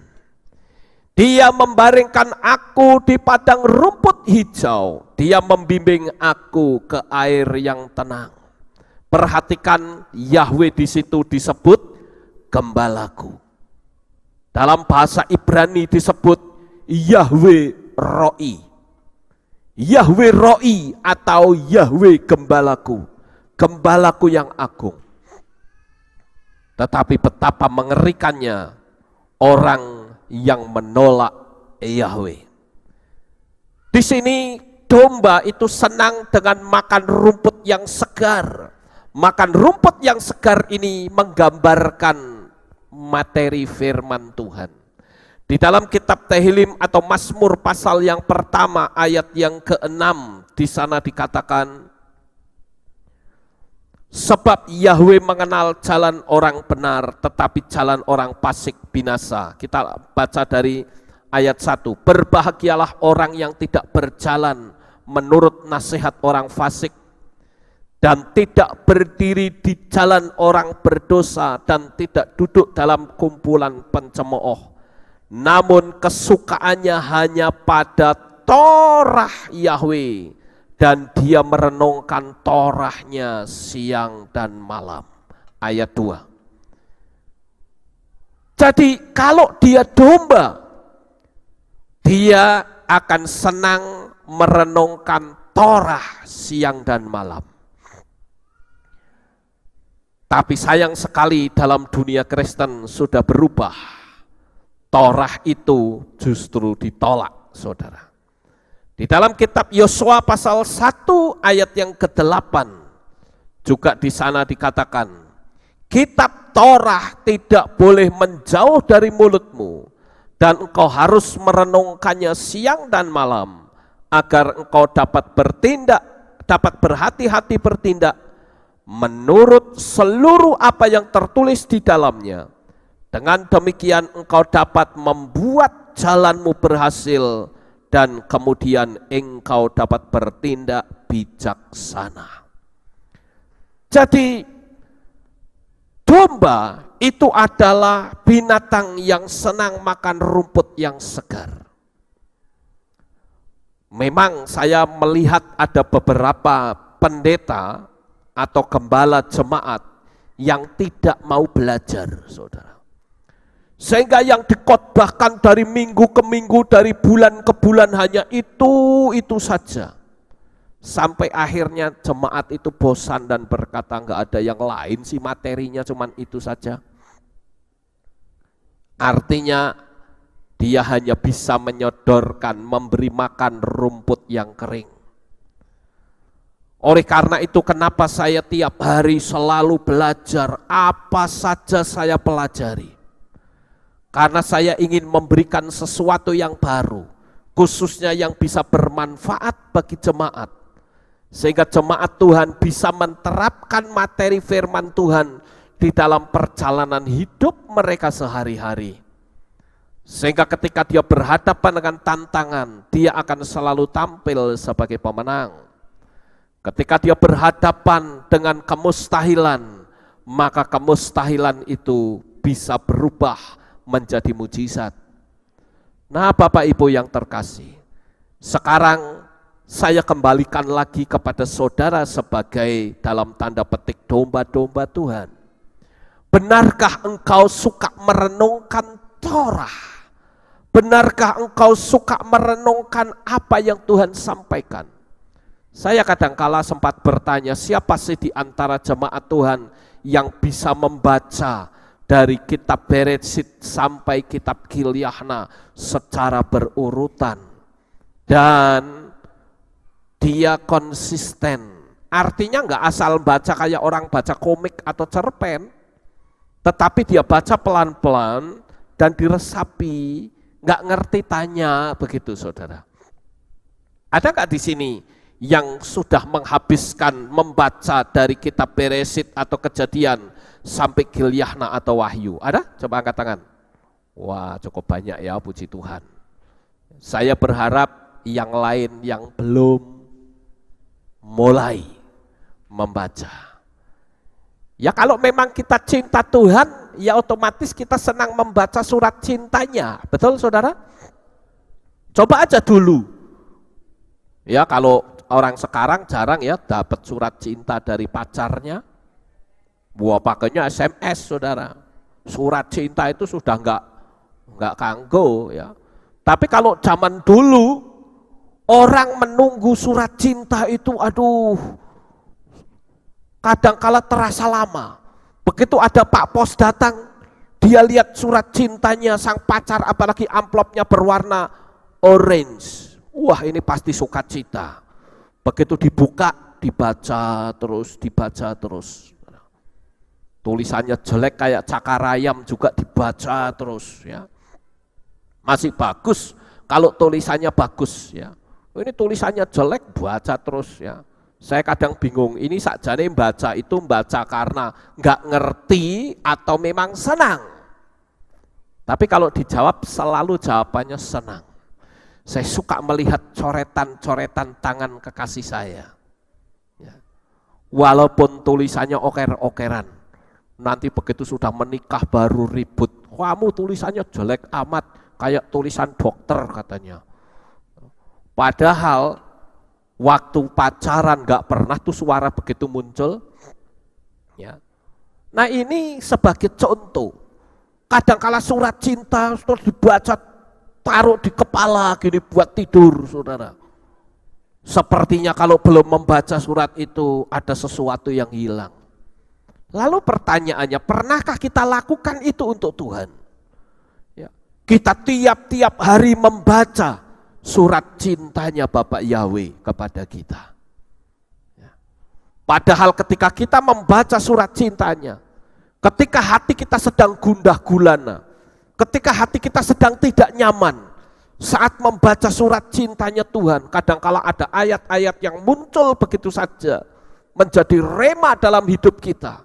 Dia membaringkan aku di padang rumput hijau, dia membimbing aku ke air yang tenang. Perhatikan, Yahweh di situ disebut gembalaku. Dalam bahasa Ibrani disebut Yahweh Roi. Yahweh Roi atau Yahweh gembalaku. Gembalaku yang agung. Tetapi betapa mengerikannya orang yang menolak Yahweh. Di sini domba itu senang dengan makan rumput yang segar. Makan rumput yang segar ini menggambarkan materi firman Tuhan. Di dalam kitab Tehillim atau Mazmur pasal yang pertama ayat yang ke-6 di sana dikatakan, sebab Yahweh mengenal jalan orang benar, tetapi jalan orang fasik binasa. Kita baca dari ayat 1. Berbahagialah orang yang tidak berjalan menurut nasihat orang fasik, dan tidak berdiri di jalan orang berdosa, dan tidak duduk dalam kumpulan pencemooh. Namun kesukaannya hanya pada Torah Yahweh, dan dia merenungkan Torahnya siang dan malam. Ayat 2. Jadi kalau dia domba, dia akan senang merenungkan Torah siang dan malam. Tapi sayang sekali dalam dunia Kristen sudah berubah. Torah itu justru ditolak, saudara. Di dalam kitab Yosua pasal 1 ayat yang ke-8 juga di sana dikatakan, kitab Torah tidak boleh menjauh dari mulutmu, dan engkau harus merenungkannya siang dan malam, agar engkau dapat berhati-hati bertindak menurut seluruh apa yang tertulis di dalamnya. Dengan demikian engkau dapat membuat jalanmu berhasil, dan kemudian engkau dapat bertindak bijaksana. Jadi domba itu adalah binatang yang senang makan rumput yang segar. Memang saya melihat ada beberapa pendeta atau gembala jemaat yang tidak mau belajar, saudara. Sehingga yang dikhotbahkan dari minggu ke minggu, dari bulan ke bulan hanya itu saja. Sampai akhirnya jemaat itu bosan dan berkata, enggak ada yang lain sih, materinya cuman itu saja. Artinya dia hanya bisa menyodorkan, memberi makan rumput yang kering. Oleh karena itu kenapa saya tiap hari selalu belajar, apa saja saya pelajari. Karena saya ingin memberikan sesuatu yang baru, khususnya yang bisa bermanfaat bagi jemaat. Sehingga jemaat Tuhan bisa menerapkan materi firman Tuhan di dalam perjalanan hidup mereka sehari-hari. Sehingga ketika dia berhadapan dengan tantangan, dia akan selalu tampil sebagai pemenang. Ketika dia berhadapan dengan kemustahilan, maka kemustahilan itu bisa berubah menjadi mujizat. Nah, Bapak Ibu yang terkasih, sekarang saya kembalikan lagi kepada saudara sebagai dalam tanda petik domba-domba Tuhan. Benarkah engkau suka merenungkan Torah? Benarkah engkau suka merenungkan apa yang Tuhan sampaikan? Saya kadangkala sempat bertanya, siapa sih di antara jemaat Tuhan yang bisa membaca dari kitab Bereshit sampai kitab Kilyahna secara berurutan, dan dia konsisten Artinya nggak asal baca kayak orang baca komik atau cerpen, tetapi dia baca pelan-pelan dan diresapi, nggak ngerti tanya, begitu saudara. Ada nggak di sini yang sudah menghabiskan membaca dari kitab Beresit atau Kejadian sampai Gilyahna atau Wahyu? Ada? Coba angkat tangan. Wah, cukup banyak ya, puji Tuhan. Saya berharap yang lain yang belum mulai membaca. Ya kalau memang kita cinta Tuhan, ya otomatis kita senang membaca surat cintanya. Betul saudara? Coba aja dulu. Ya kalau orang sekarang jarang ya dapat surat cinta dari pacarnya. Wah, pakainya SMS saudara. Surat cinta itu sudah enggak kanggo ya. Tapi kalau zaman dulu orang menunggu surat cinta itu aduh kadangkala terasa lama. Begitu ada Pak Pos datang, dia lihat surat cintanya sang pacar apalagi amplopnya berwarna orange. Wah, ini pasti sukacita. Begitu dibuka, dibaca terus. Tulisannya jelek kayak cakar ayam juga dibaca terus ya. Masih bagus kalau tulisannya bagus ya. Ini tulisannya jelek, baca terus ya. Saya kadang bingung, ini sakjane baca itu baca karena nggak ngerti atau memang senang. Tapi kalau dijawab selalu jawabannya senang. Saya suka melihat coretan-coretan tangan kekasih saya. Ya. Walaupun tulisannya oker-okeran, nanti begitu sudah menikah baru ribut. Kamu tulisannya jelek amat, kayak tulisan dokter katanya. Padahal waktu pacaran gak pernah tuh suara begitu muncul. Ya. Nah ini sebagai contoh. Kadangkala surat cinta terus dibaca, taruh di kepala gini buat tidur saudara. Sepertinya kalau belum membaca surat itu ada sesuatu yang hilang. Lalu pertanyaannya, pernahkah kita lakukan itu untuk Tuhan? Ya. Kita tiap-tiap hari membaca surat cintanya Bapak Yahweh kepada kita. Ya. Padahal ketika kita membaca surat cintanya, ketika hati kita sedang gundah gulana, ketika hati kita sedang tidak nyaman, saat membaca surat cintanya Tuhan, kadangkala ada ayat-ayat yang muncul begitu saja, menjadi rema dalam hidup kita.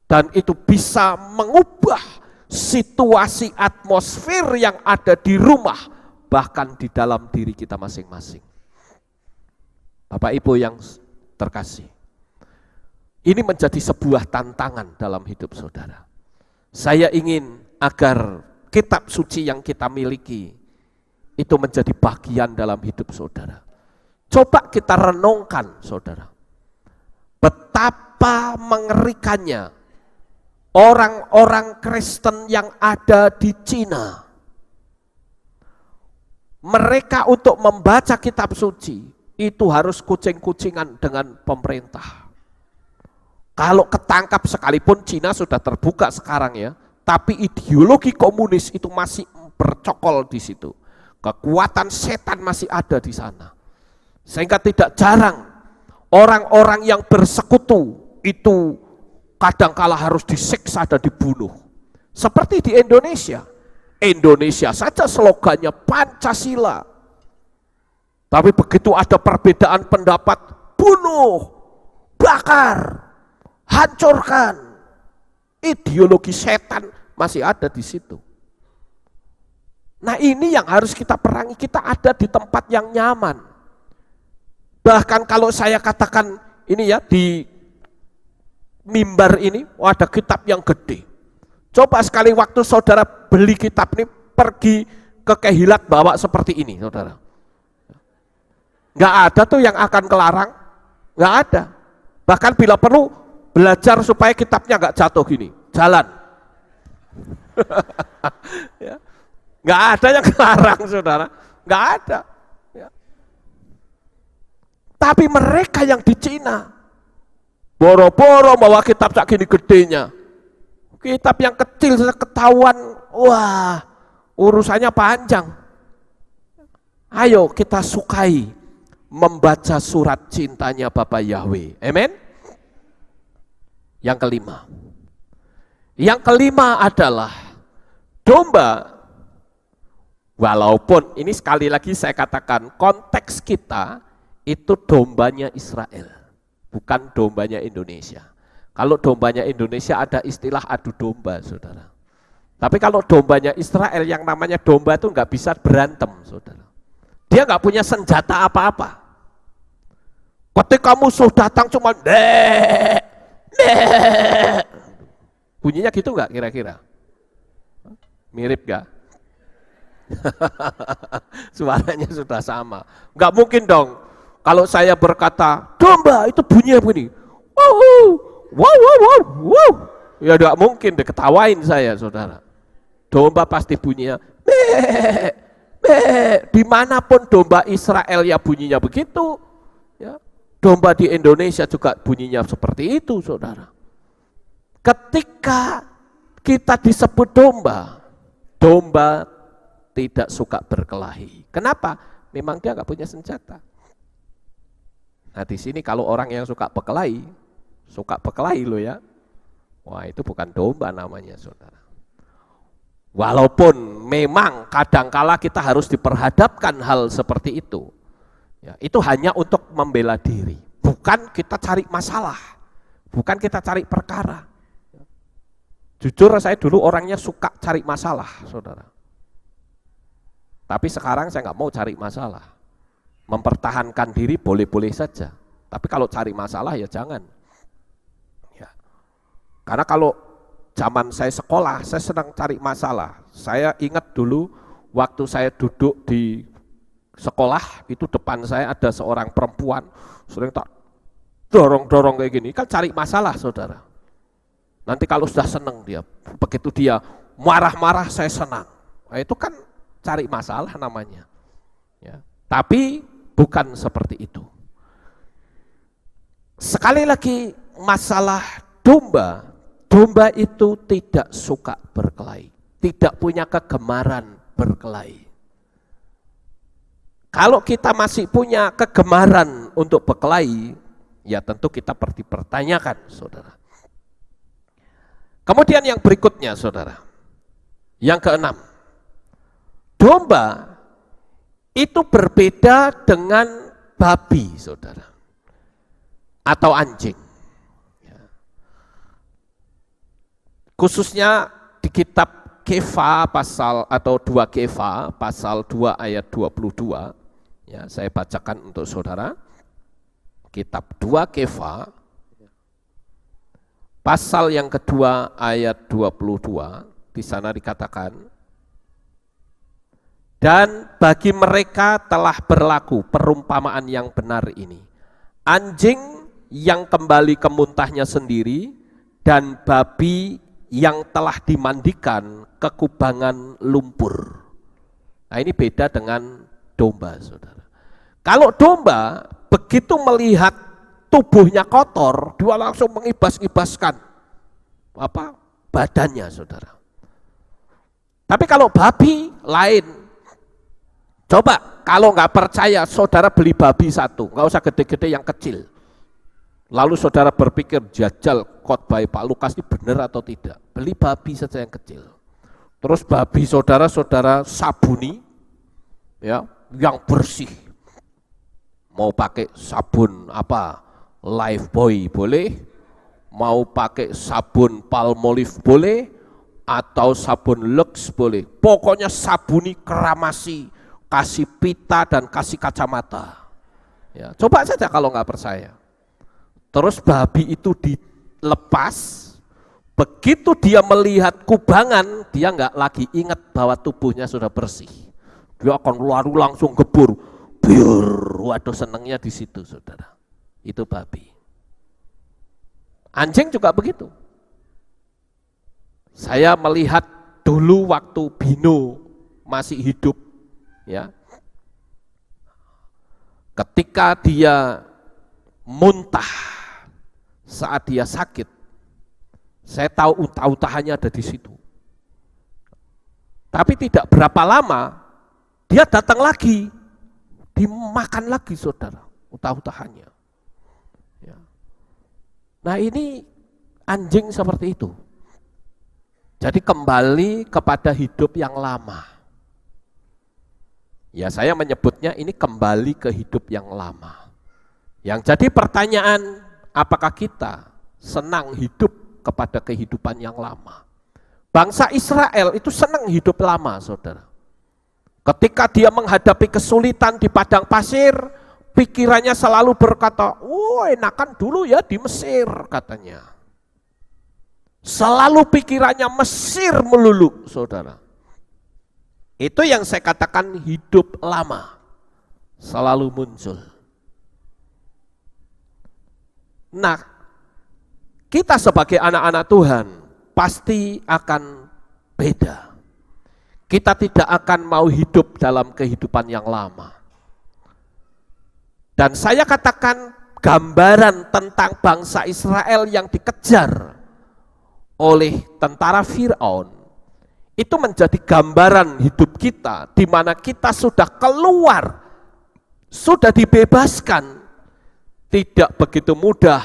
Dan itu bisa mengubah situasi atmosfer yang ada di rumah, bahkan di dalam diri kita masing-masing. Bapak Ibu yang terkasih, ini menjadi sebuah tantangan dalam hidup saudara. Saya ingin agar kitab suci yang kita miliki itu menjadi bagian dalam hidup saudara. Coba kita renungkan saudara, betapa mengerikannya orang-orang Kristen yang ada di Cina. Mereka untuk membaca kitab suci itu harus kucing-kucingan dengan pemerintah. Kalau ketangkap sekalipun, Cina sudah terbuka sekarang ya, tapi ideologi komunis itu masih bercokol di situ. Kekuatan setan masih ada di sana. Sehingga tidak jarang orang-orang yang bersekutu itu kadangkala harus disiksa dan dibunuh. Seperti di Indonesia. Indonesia saja slogannya Pancasila. Tapi begitu ada perbedaan pendapat, bunuh, bakar, hancurkan. Ideologi setan masih ada di situ. Nah ini yang harus kita perangi, kita ada di tempat yang nyaman. Bahkan kalau saya katakan ini ya, di mimbar ini ada kitab yang gede. Coba sekali waktu saudara beli kitab ini, pergi ke Kehilat bawa seperti ini saudara. Nggak ada tuh yang akan kelarang, nggak ada. Bahkan bila perlu belajar supaya kitabnya nggak jatuh gini, jalan. Ya. Nggak ada yang kelarang saudara, nggak ada. Ya. Tapi mereka yang di Cina, boro-boro bawa kitab sak gini gedenya. Kitab yang kecil saja ketahuan, wah urusannya panjang. Ayo kita sukai membaca surat cintanya Bapa Yahweh. Amin. Yang kelima. Yang kelima adalah domba. Walaupun ini sekali lagi saya katakan konteks kita itu dombanya Israel, bukan dombanya Indonesia. Kalau dombanya Indonesia ada istilah adu domba, saudara. Tapi kalau dombanya Israel yang namanya domba itu nggak bisa berantem, saudara. Dia nggak punya senjata apa-apa. Ketika musuh datang cuma bunyinya gitu nggak kira-kira? Mirip nggak? Suaranya sudah sama. Nggak mungkin dong. Kalau saya berkata domba itu bunyinya begini, wow, wow, wow, wow, wow. Ya nggak mungkin diketawain saya, saudara. Domba pasti bunyinya meh, meh. Dimanapun domba Israel ya bunyinya begitu. Ya. Domba di Indonesia juga bunyinya seperti itu, saudara. Ketika kita disebut domba, domba tidak suka berkelahi. Kenapa? Memang dia nggak punya senjata. Nah di sini kalau orang yang suka berkelahi loh ya, wah itu bukan domba namanya, saudara. Walaupun memang kadangkala kita harus diperhadapkan hal seperti itu, ya, itu hanya untuk membela diri, bukan kita cari masalah, bukan kita cari perkara. Jujur saya dulu orangnya suka cari masalah, saudara. Tapi sekarang saya nggak mau cari masalah. Mempertahankan diri boleh-boleh saja. Tapi kalau cari masalah ya jangan. Ya. Karena kalau zaman saya sekolah, saya sedang cari masalah. Saya ingat dulu waktu saya duduk di sekolah, itu depan saya ada seorang perempuan, sering tak dorong-dorong kayak gini, kan cari masalah, saudara. Nanti kalau sudah senang dia, begitu dia marah-marah saya senang. Nah, itu kan cari masalah namanya. Ya. Tapi bukan seperti itu. Sekali lagi masalah domba, domba itu tidak suka berkelahi, tidak punya kegemaran berkelahi. Kalau kita masih punya kegemaran untuk berkelahi, ya tentu kita perlu dipertanyakan, saudara. Kemudian yang berikutnya, saudara, yang keenam, domba itu berbeda dengan babi, saudara, atau anjing. Khususnya di kitab Kefa pasal atau 2 Kefa pasal 2 ayat 22, ya, saya bacakan untuk saudara. Kitab 2 Kefa pasal yang kedua ayat 22, di sana dikatakan, dan bagi mereka telah berlaku perumpamaan yang benar ini. Anjing yang kembali ke muntahnya sendiri dan babi yang telah dimandikan ke kubangan lumpur. Nah ini beda dengan domba, saudara. Kalau domba begitu melihat tubuhnya kotor, dia langsung mengibas-ibaskan badannya, saudara. Tapi kalau babi lain. Coba kalau nggak percaya, saudara beli babi satu, nggak usah gede-gede, yang kecil. Lalu saudara berpikir jajal khotbah Pak Lukas ini benar atau tidak. Beli babi saja yang kecil. Terus babi saudara sabuni, ya, yang bersih. Mau pakai sabun apa? Lifebuoy boleh, mau pakai sabun Palmolive boleh, atau sabun Lux boleh. Pokoknya sabuni, keramasi, kasih pita dan kasih kacamata. Ya, coba saja kalau nggak percaya. Terus babi itu dilepas, begitu dia melihat kubangan, dia nggak lagi ingat bahwa tubuhnya sudah bersih. Dia akan lari langsung gebur, biur. Waduh, senangnya di situ, saudara. Itu babi. Anjing juga begitu. Saya melihat dulu waktu Bino masih hidup, ya, ketika dia muntah saat dia sakit, saya tahu utah-utahannya ada di situ. Tapi tidak berapa lama dia datang lagi, dimakan lagi, saudara. utah-utahannya. Ya. Nah ini anjing seperti itu. Jadi kembali kepada hidup yang lama. Ya saya menyebutnya ini kembali ke hidup yang lama. Yang jadi pertanyaan, apakah kita senang hidup kepada kehidupan yang lama? Bangsa Israel itu senang hidup lama, saudara. Ketika dia menghadapi kesulitan di padang pasir, pikirannya selalu berkata, enakan dulu ya di Mesir, katanya. Selalu pikirannya Mesir melulu, saudara. Itu yang saya katakan hidup lama, selalu muncul. Nah, kita sebagai anak-anak Tuhan, pasti akan beda. Kita tidak akan mau hidup dalam kehidupan yang lama. Dan saya katakan gambaran tentang bangsa Israel yang dikejar oleh tentara Firaun itu menjadi gambaran hidup kita, di mana kita sudah keluar, sudah dibebaskan. Tidak begitu mudah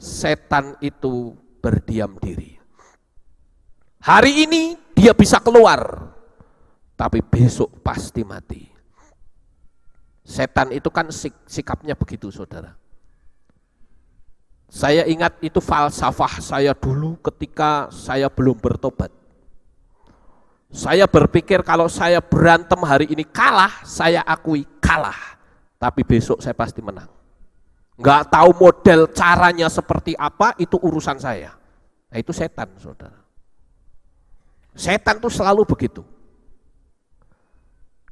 setan itu berdiam diri. Hari ini dia bisa keluar, tapi besok pasti mati. Setan itu kan sikapnya begitu, saudara. Saya ingat itu falsafah saya dulu ketika saya belum bertobat. Saya berpikir kalau saya berantem hari ini kalah, saya akui kalah. Tapi besok saya pasti menang. Nggak tahu model caranya seperti apa, itu urusan saya. Nah itu setan, saudara. Setan itu selalu begitu.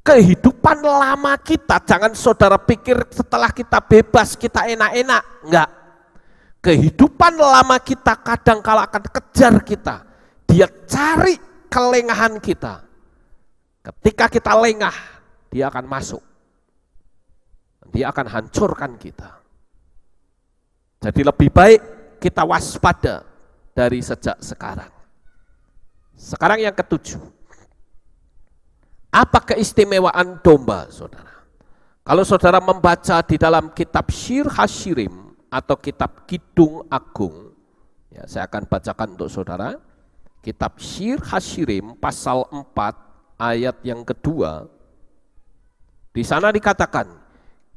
Kehidupan lama kita, jangan saudara pikir setelah kita bebas, kita enak-enak. Enggak. Kehidupan lama kita kadang kala akan kejar kita. Dia cari kelengahan kita. Ketika kita lengah, dia akan masuk. Dia akan hancurkan kita. Jadi lebih baik kita waspada dari sejak sekarang. Sekarang yang ketujuh. Apa keistimewaan domba, saudara? Kalau saudara membaca di dalam kitab Syir Hashirim atau kitab Kidung Agung, ya, saya akan bacakan untuk saudara. Kitab Syir Hashirim pasal 4 ayat yang kedua. Di sana dikatakan,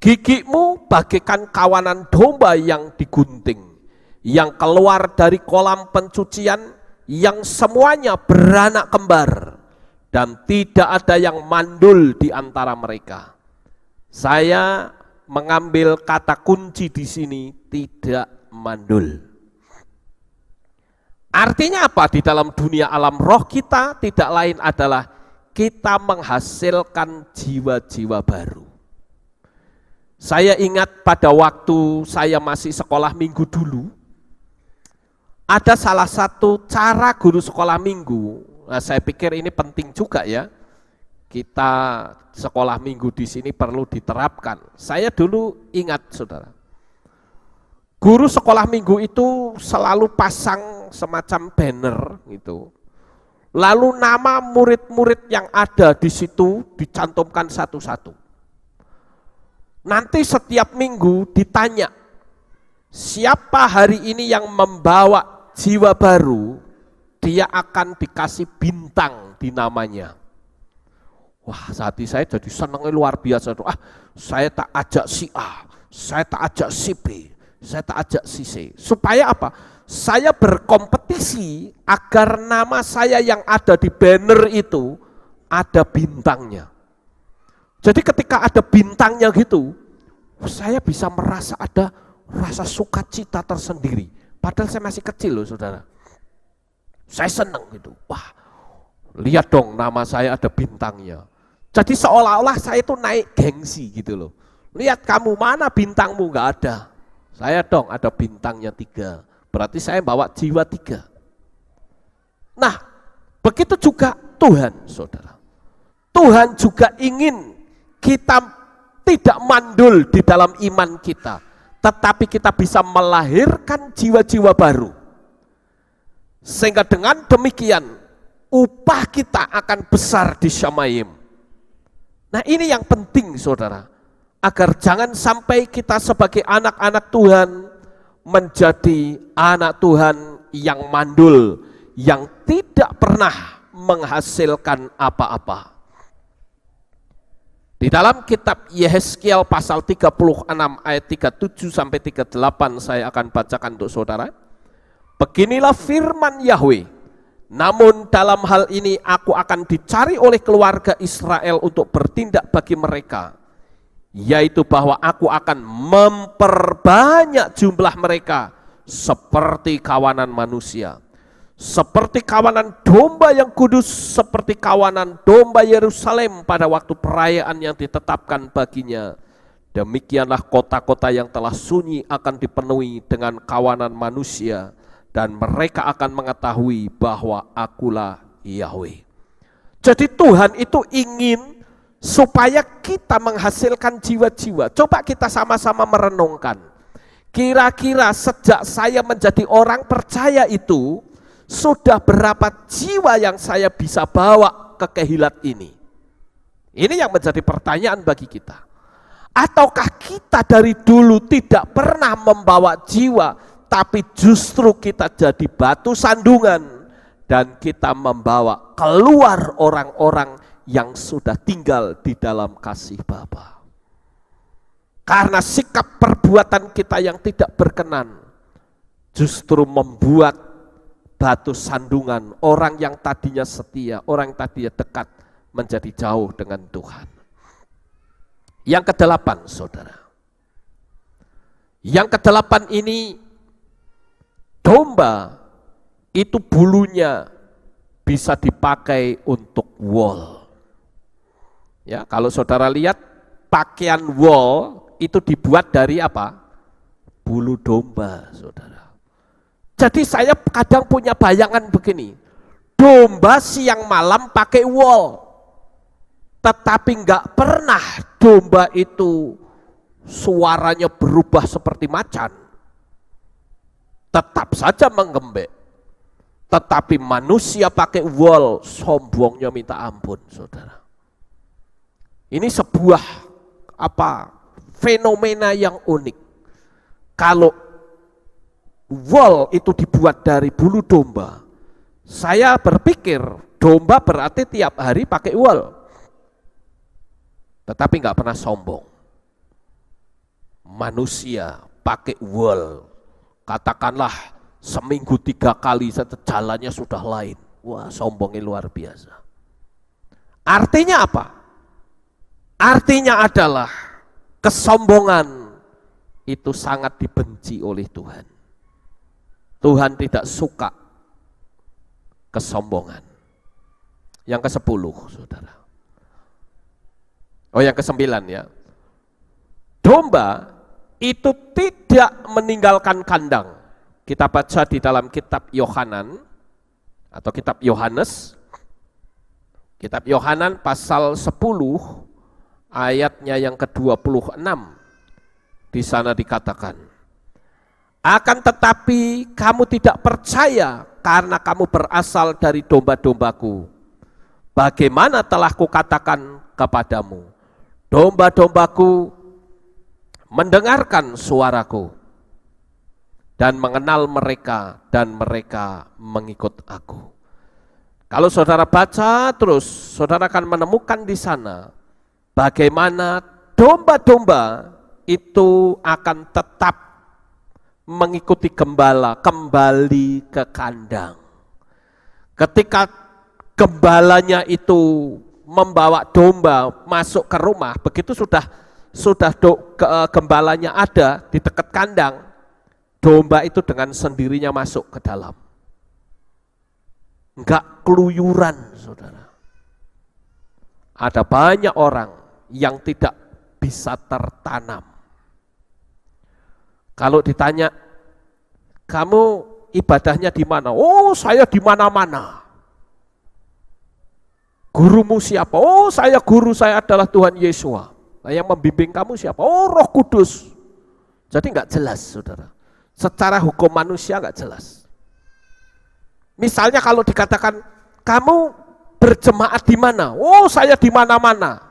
gigimu bagaikan kawanan domba yang digunting, yang keluar dari kolam pencucian, yang semuanya beranak kembar, dan tidak ada yang mandul di antara mereka. Saya mengambil kata kunci di sini, tidak mandul. Artinya apa? Di dalam dunia alam roh kita tidak lain adalah kita menghasilkan jiwa-jiwa baru. Saya ingat pada waktu saya masih sekolah minggu dulu, ada salah satu cara guru sekolah minggu. Nah, saya pikir ini penting juga ya. Kita sekolah minggu di sini perlu diterapkan. Saya dulu ingat, saudara. Guru sekolah minggu itu selalu pasang semacam banner gitu. Lalu nama murid-murid yang ada di situ dicantumkan satu-satu. Nanti setiap minggu ditanya, siapa hari ini yang membawa jiwa baru, dia akan dikasih bintang di namanya. Wah, hati saya jadi senangnya luar biasa. Saya tak ajak si A, saya tak ajak si B, saya tak ajak si C. Supaya apa? Saya berkompetisi agar nama saya yang ada di banner itu ada bintangnya. Jadi ketika ada bintangnya gitu, saya bisa merasa ada rasa sukacita tersendiri. Padahal saya masih kecil loh, saudara. Saya senang gitu. Wah, lihat dong nama saya ada bintangnya. Jadi seolah-olah saya itu naik gengsi gitu loh. Lihat kamu, mana bintangmu? Nggak ada. Saya dong ada bintangnya 3. Berarti saya bawa jiwa 3. Nah, begitu juga Tuhan, saudara. Tuhan juga ingin kita tidak mandul di dalam iman kita, tetapi kita bisa melahirkan jiwa-jiwa baru. Sehingga dengan demikian, upah kita akan besar di Syamayim. Nah ini yang penting, saudara. agar jangan sampai kita sebagai anak-anak Tuhan menjadi anak Tuhan yang mandul, yang tidak pernah menghasilkan apa-apa. Di dalam kitab Yehezkiel pasal 36 ayat 37 sampai 38 saya akan bacakan untuk saudara. Beginilah firman Yahweh, namun dalam hal ini aku akan dicari oleh keluarga Israel untuk bertindak bagi mereka, yaitu bahwa aku akan memperbanyak jumlah mereka seperti kawanan manusia, seperti kawanan domba yang kudus, seperti kawanan domba Yerusalem pada waktu perayaan yang ditetapkan baginya. Demikianlah kota-kota yang telah sunyi akan dipenuhi dengan kawanan manusia, dan mereka akan mengetahui bahwa akulah Yahweh. Jadi Tuhan itu ingin supaya kita menghasilkan jiwa-jiwa. Coba kita sama-sama merenungkan. Kira-kira sejak saya menjadi orang percaya itu, sudah berapa jiwa yang saya bisa bawa ke kehilat ini? Ini yang menjadi pertanyaan bagi kita. Ataukah kita dari dulu tidak pernah membawa jiwa, tapi justru kita jadi batu sandungan, dan kita membawa keluar orang-orang yang sudah tinggal di dalam kasih Bapa. Karena sikap perbuatan kita yang tidak berkenan, justru membuat batu sandungan orang yang tadinya setia, orang yang tadinya dekat, menjadi jauh dengan Tuhan. Yang kedelapan, saudara. Yang kedelapan ini, domba itu bulunya bisa dipakai untuk wol. Ya, kalau saudara lihat pakaian wol itu dibuat dari apa? Bulu domba, saudara. Jadi saya kadang punya bayangan begini, domba siang malam pakai wol, tetapi enggak pernah domba itu suaranya berubah seperti macan. Tetap saja menggembek. Tetapi manusia pakai wol, sombongnya minta ampun, saudara. Ini sebuah fenomena yang unik. Kalau wol itu dibuat dari bulu domba, saya berpikir domba berarti tiap hari pakai wol, tetapi nggak pernah sombong. Manusia pakai wol, katakanlah seminggu 3 kali saja jalannya sudah lain. Wah, sombongnya luar biasa. Artinya apa? Artinya adalah kesombongan itu sangat dibenci oleh Tuhan. Tuhan tidak suka kesombongan. Yang ke-10, saudara. Oh, yang ke-9 ya. Domba itu tidak meninggalkan kandang. Kita baca di dalam kitab Yohanan atau kitab Yohanes. Kitab Yohanan pasal 10 ayatnya yang ke-26. Di sana dikatakan, akan tetapi kamu tidak percaya karena kamu berasal dari domba-dombaku. Bagaimana telah kukatakan kepadamu, domba-dombaku mendengarkan suaraku dan mengenal mereka, dan mereka mengikut aku. Kalau saudara baca terus, saudara akan menemukan di sana bagaimana domba-domba itu akan tetap mengikuti gembala kembali ke kandang. Ketika gembalanya itu membawa domba masuk ke rumah, begitu sudah gembalanya ada di dekat kandang, domba itu dengan sendirinya masuk ke dalam. Enggak keluyuran, saudara. Ada banyak orang yang tidak bisa tertanam. Kalau ditanya, kamu ibadahnya di mana? Oh, saya di mana-mana. Gurumu siapa? Oh, guru saya adalah Tuhan Yesus. Nah, yang membimbing kamu siapa? Oh, Roh Kudus. Jadi enggak jelas, saudara. Secara hukum manusia enggak jelas. Misalnya kalau dikatakan, kamu berjemaat di mana? Oh, saya di mana-mana.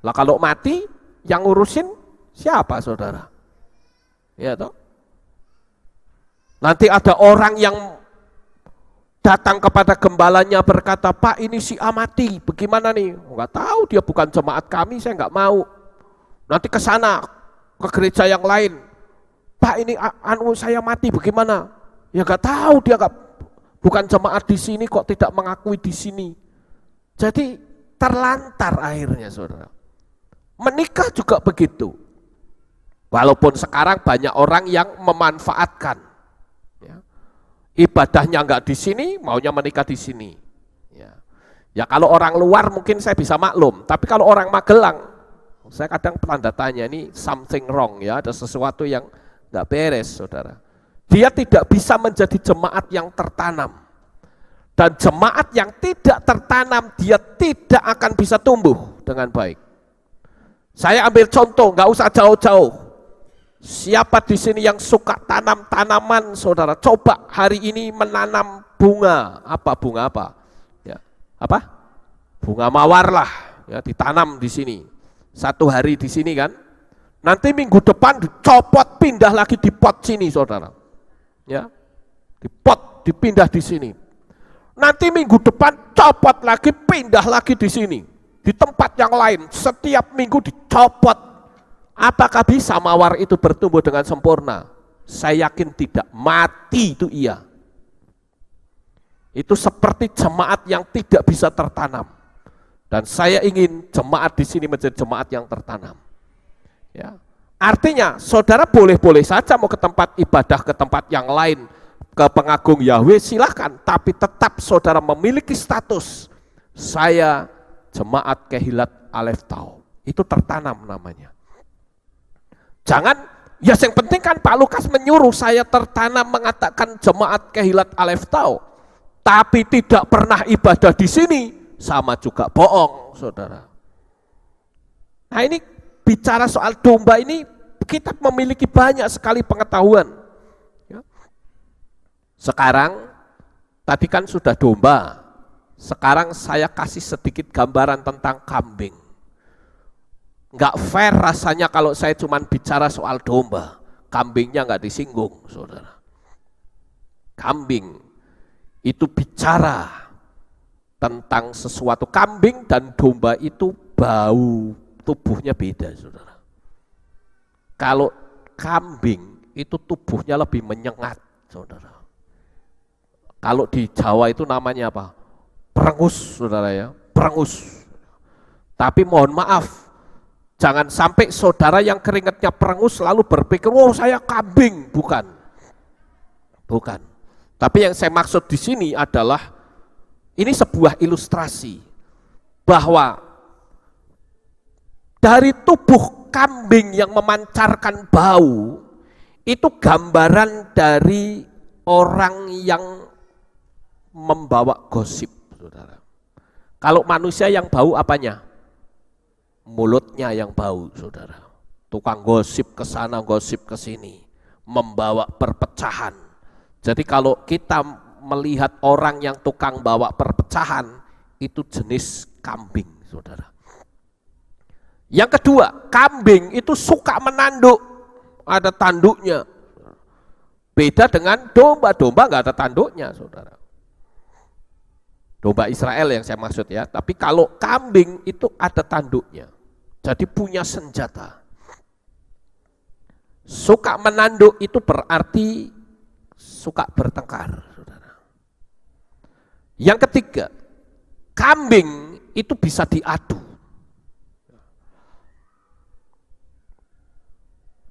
Lah kalau mati, yang ngurusin Siapa saudara? Ya toh? Nanti ada orang yang datang kepada gembalanya berkata, Pak ini si A mati, bagaimana nih? Enggak tahu, dia bukan jemaat kami, saya enggak mau. Nanti ke sana, ke gereja yang lain, Pak ini saya mati, bagaimana? Ya enggak tahu, dia bukan jemaat di sini kok tidak mengakui di sini. Jadi terlantar akhirnya saudara. Menikah juga begitu. Walaupun sekarang banyak orang yang memanfaatkan. Ibadahnya enggak di sini, maunya menikah di sini. Ya kalau orang luar mungkin saya bisa maklum, tapi kalau orang Magelang, saya kadang tanda tanya, ini something wrong ya, ada sesuatu yang enggak beres saudara. Dia tidak bisa menjadi jemaat yang tertanam. Dan jemaat yang tidak tertanam, dia tidak akan bisa tumbuh dengan baik. Saya ambil contoh, enggak usah jauh-jauh. Siapa di sini yang suka tanam tanaman, saudara? Coba hari ini menanam bunga. Apa bunga apa? Ya, apa? Bunga mawar lah. Ya, ditanam di sini. Satu hari di sini kan. Nanti minggu depan dicopot, pindah lagi di pot sini, saudara. Ya, di pot, dipindah di sini. Nanti minggu depan copot lagi, pindah lagi di sini. Di tempat yang lain. Setiap minggu dicopot. Apakah bisa mawar itu bertumbuh dengan sempurna? Saya yakin tidak, mati itu iya. Itu seperti jemaat yang tidak bisa tertanam. Dan saya ingin jemaat di sini menjadi jemaat yang tertanam. Ya. Artinya, saudara boleh-boleh saja mau ke tempat ibadah, ke tempat yang lain, ke pengagung Yahweh, silahkan. Tapi tetap saudara memiliki status, saya jemaat Kehilat Alef Tau. Itu tertanam namanya. Jangan, ya yang penting kan Pak Lukas menyuruh saya tertanam mengatakan jemaat Kehilat Alef Tau, tapi tidak pernah ibadah di sini, sama juga bohong, saudara. Nah ini bicara soal domba ini, kita memiliki banyak sekali pengetahuan. Sekarang, tadi kan sudah domba, sekarang saya kasih sedikit gambaran tentang kambing. Enggak fair rasanya kalau saya cuma bicara soal domba, kambingnya enggak disinggung, saudara. Kambing itu bicara tentang sesuatu. Kambing dan domba itu bau tubuhnya beda, saudara. Kalau kambing itu tubuhnya lebih menyengat, saudara. Kalau di Jawa itu namanya apa? Perengus, saudara ya, perengus. Tapi mohon maaf, jangan sampai saudara yang keringatnya perengus lalu berpikir, oh saya kambing, bukan. Bukan. Tapi yang saya maksud di sini adalah, ini sebuah ilustrasi, bahwa dari tubuh kambing yang memancarkan bau, itu gambaran dari orang yang membawa gosip, saudara. Kalau manusia yang bau apanya? Mulutnya yang bau, saudara. Tukang gosip ke sana, gosip ke sini, membawa perpecahan. Jadi kalau kita melihat orang yang tukang bawa perpecahan, itu jenis kambing, saudara. Yang kedua, kambing itu suka menanduk, ada tanduknya. Beda dengan domba, domba nggak ada tanduknya, saudara. Domba Israel yang saya maksud ya, tapi kalau kambing itu ada tanduknya, jadi punya senjata. Suka menanduk itu berarti suka bertengkar, saudara. Yang ketiga, kambing itu bisa diadu.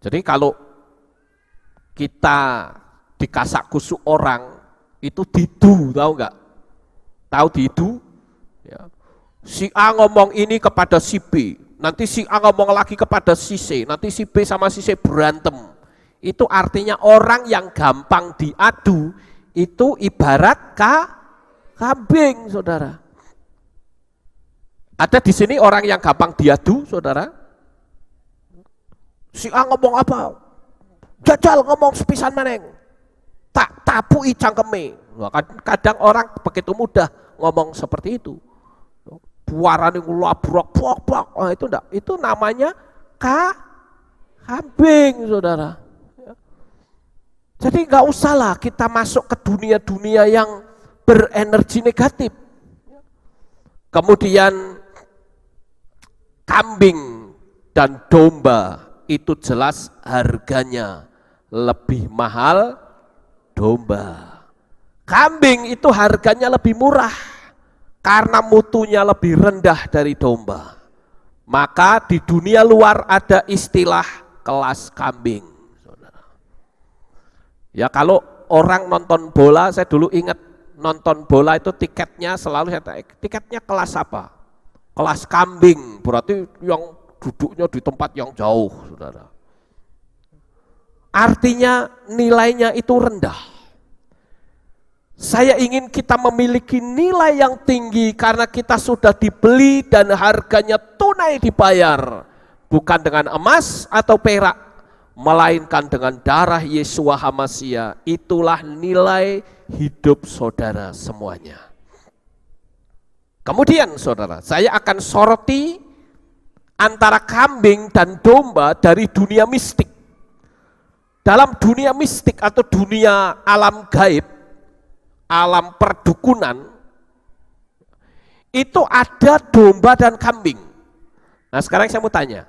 Jadi kalau kita dikasak kusuk orang, itu didu, tahu nggak? Tahu didu? Ya. Si A ngomong ini kepada si B, nanti si A ngomong lagi kepada si C, nanti si B sama si C berantem. Itu artinya orang yang gampang diadu, itu ibarat kambing, saudara. Ada di sini orang yang gampang diadu, saudara? Si A ngomong apa? Jajal ngomong sepisan meneng, tak tapui cangkeme. Kadang orang begitu mudah ngomong seperti itu. Buaran yang labrok, bok, itu enggak. Itu namanya Kambing, saudara. Jadi nggak usahlah kita masuk ke dunia-dunia yang berenergi negatif. Kemudian kambing dan domba itu jelas harganya lebih mahal domba. Kambing itu harganya lebih murah karena mutunya lebih rendah dari domba. Maka di dunia luar ada istilah kelas kambing. Ya kalau orang nonton bola, saya dulu ingat nonton bola itu tiketnya selalu tiketnya kelas apa? Kelas kambing, berarti yang duduknya di tempat yang jauh, saudara. Artinya nilainya itu rendah. Saya ingin kita memiliki nilai yang tinggi karena kita sudah dibeli dan harganya tunai dibayar. Bukan dengan emas atau perak, melainkan dengan darah Yesua HaMasiah. Itulah nilai hidup saudara semuanya. Kemudian saudara, saya akan soroti antara kambing dan domba dari dunia mistik. Dalam dunia mistik atau dunia alam gaib, alam perdukunan, itu ada domba dan kambing. Nah sekarang saya mau tanya,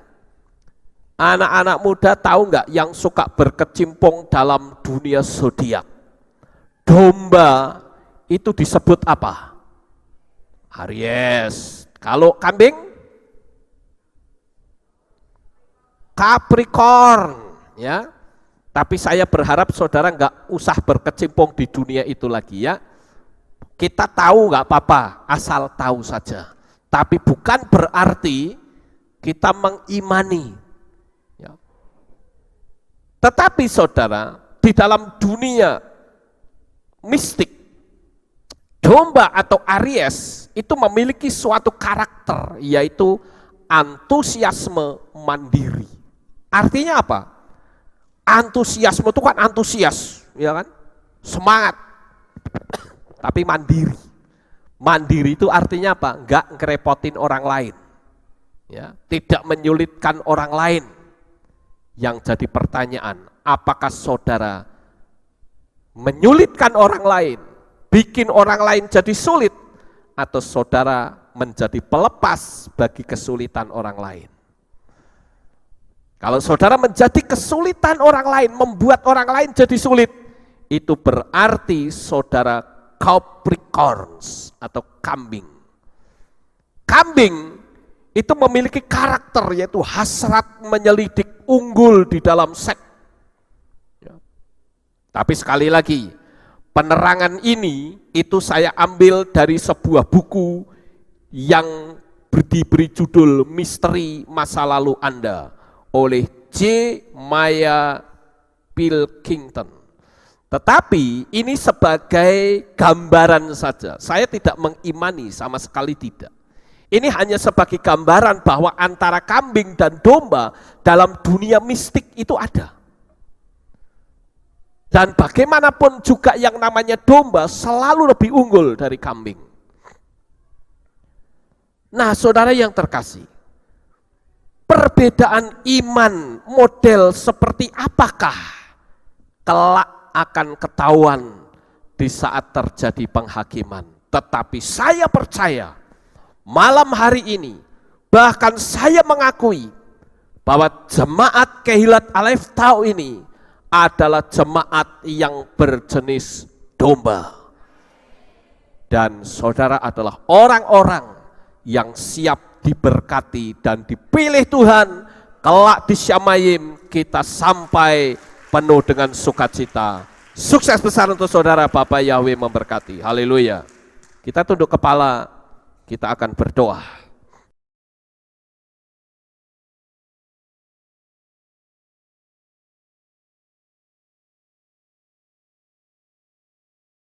anak-anak muda tahu nggak yang suka berkecimpung dalam dunia zodiak? Domba itu disebut apa? Aries. Kalau kambing? Capricorn. Ya. Tapi saya berharap saudara nggak usah berkecimpung di dunia itu lagi ya. Kita tahu nggak apa-apa, asal tahu saja. Tapi bukan berarti kita mengimani. Ya. Tetapi saudara, di dalam dunia mistik, domba atau Aries itu memiliki suatu karakter, yaitu antusiasme mandiri. Artinya apa? Antusiasme itu kan antusias, ya kan? Semangat, tapi mandiri. Mandiri itu artinya apa? Enggak ngerepotin orang lain, ya, tidak menyulitkan orang lain. Yang jadi pertanyaan, apakah saudara menyulitkan orang lain, bikin orang lain jadi sulit, atau saudara menjadi pelepas bagi kesulitan orang lain? Kalau saudara menjadi kesulitan orang lain, membuat orang lain jadi sulit, itu berarti saudara Capricorns atau kambing. Kambing itu memiliki karakter yaitu hasrat menyelidik, unggul di dalam seks. Ya. Tapi sekali lagi, penerangan ini itu saya ambil dari sebuah buku yang diberi judul Misteri Masa Lalu Anda oleh J. Maya Pilkington. Tetapi ini sebagai gambaran saja. Saya tidak mengimani, sama sekali tidak. Ini hanya sebagai gambaran bahwa antara kambing dan domba dalam dunia mistik itu ada. Dan bagaimanapun juga yang namanya domba selalu lebih unggul dari kambing. Nah, saudara yang terkasih, perbedaan iman model seperti apakah kelak akan ketahuan di saat terjadi penghakiman. Tetapi saya percaya malam hari ini, bahkan saya mengakui bahwa jemaat Kehilat Alef Tau ini adalah jemaat yang berjenis domba. Dan saudara adalah orang-orang yang siap diberkati dan dipilih Tuhan, kelak di Syamayim kita sampai penuh dengan sukacita. Sukses besar untuk saudara, Bapak Yahweh memberkati. Haleluya. Kita tunduk kepala, kita akan berdoa.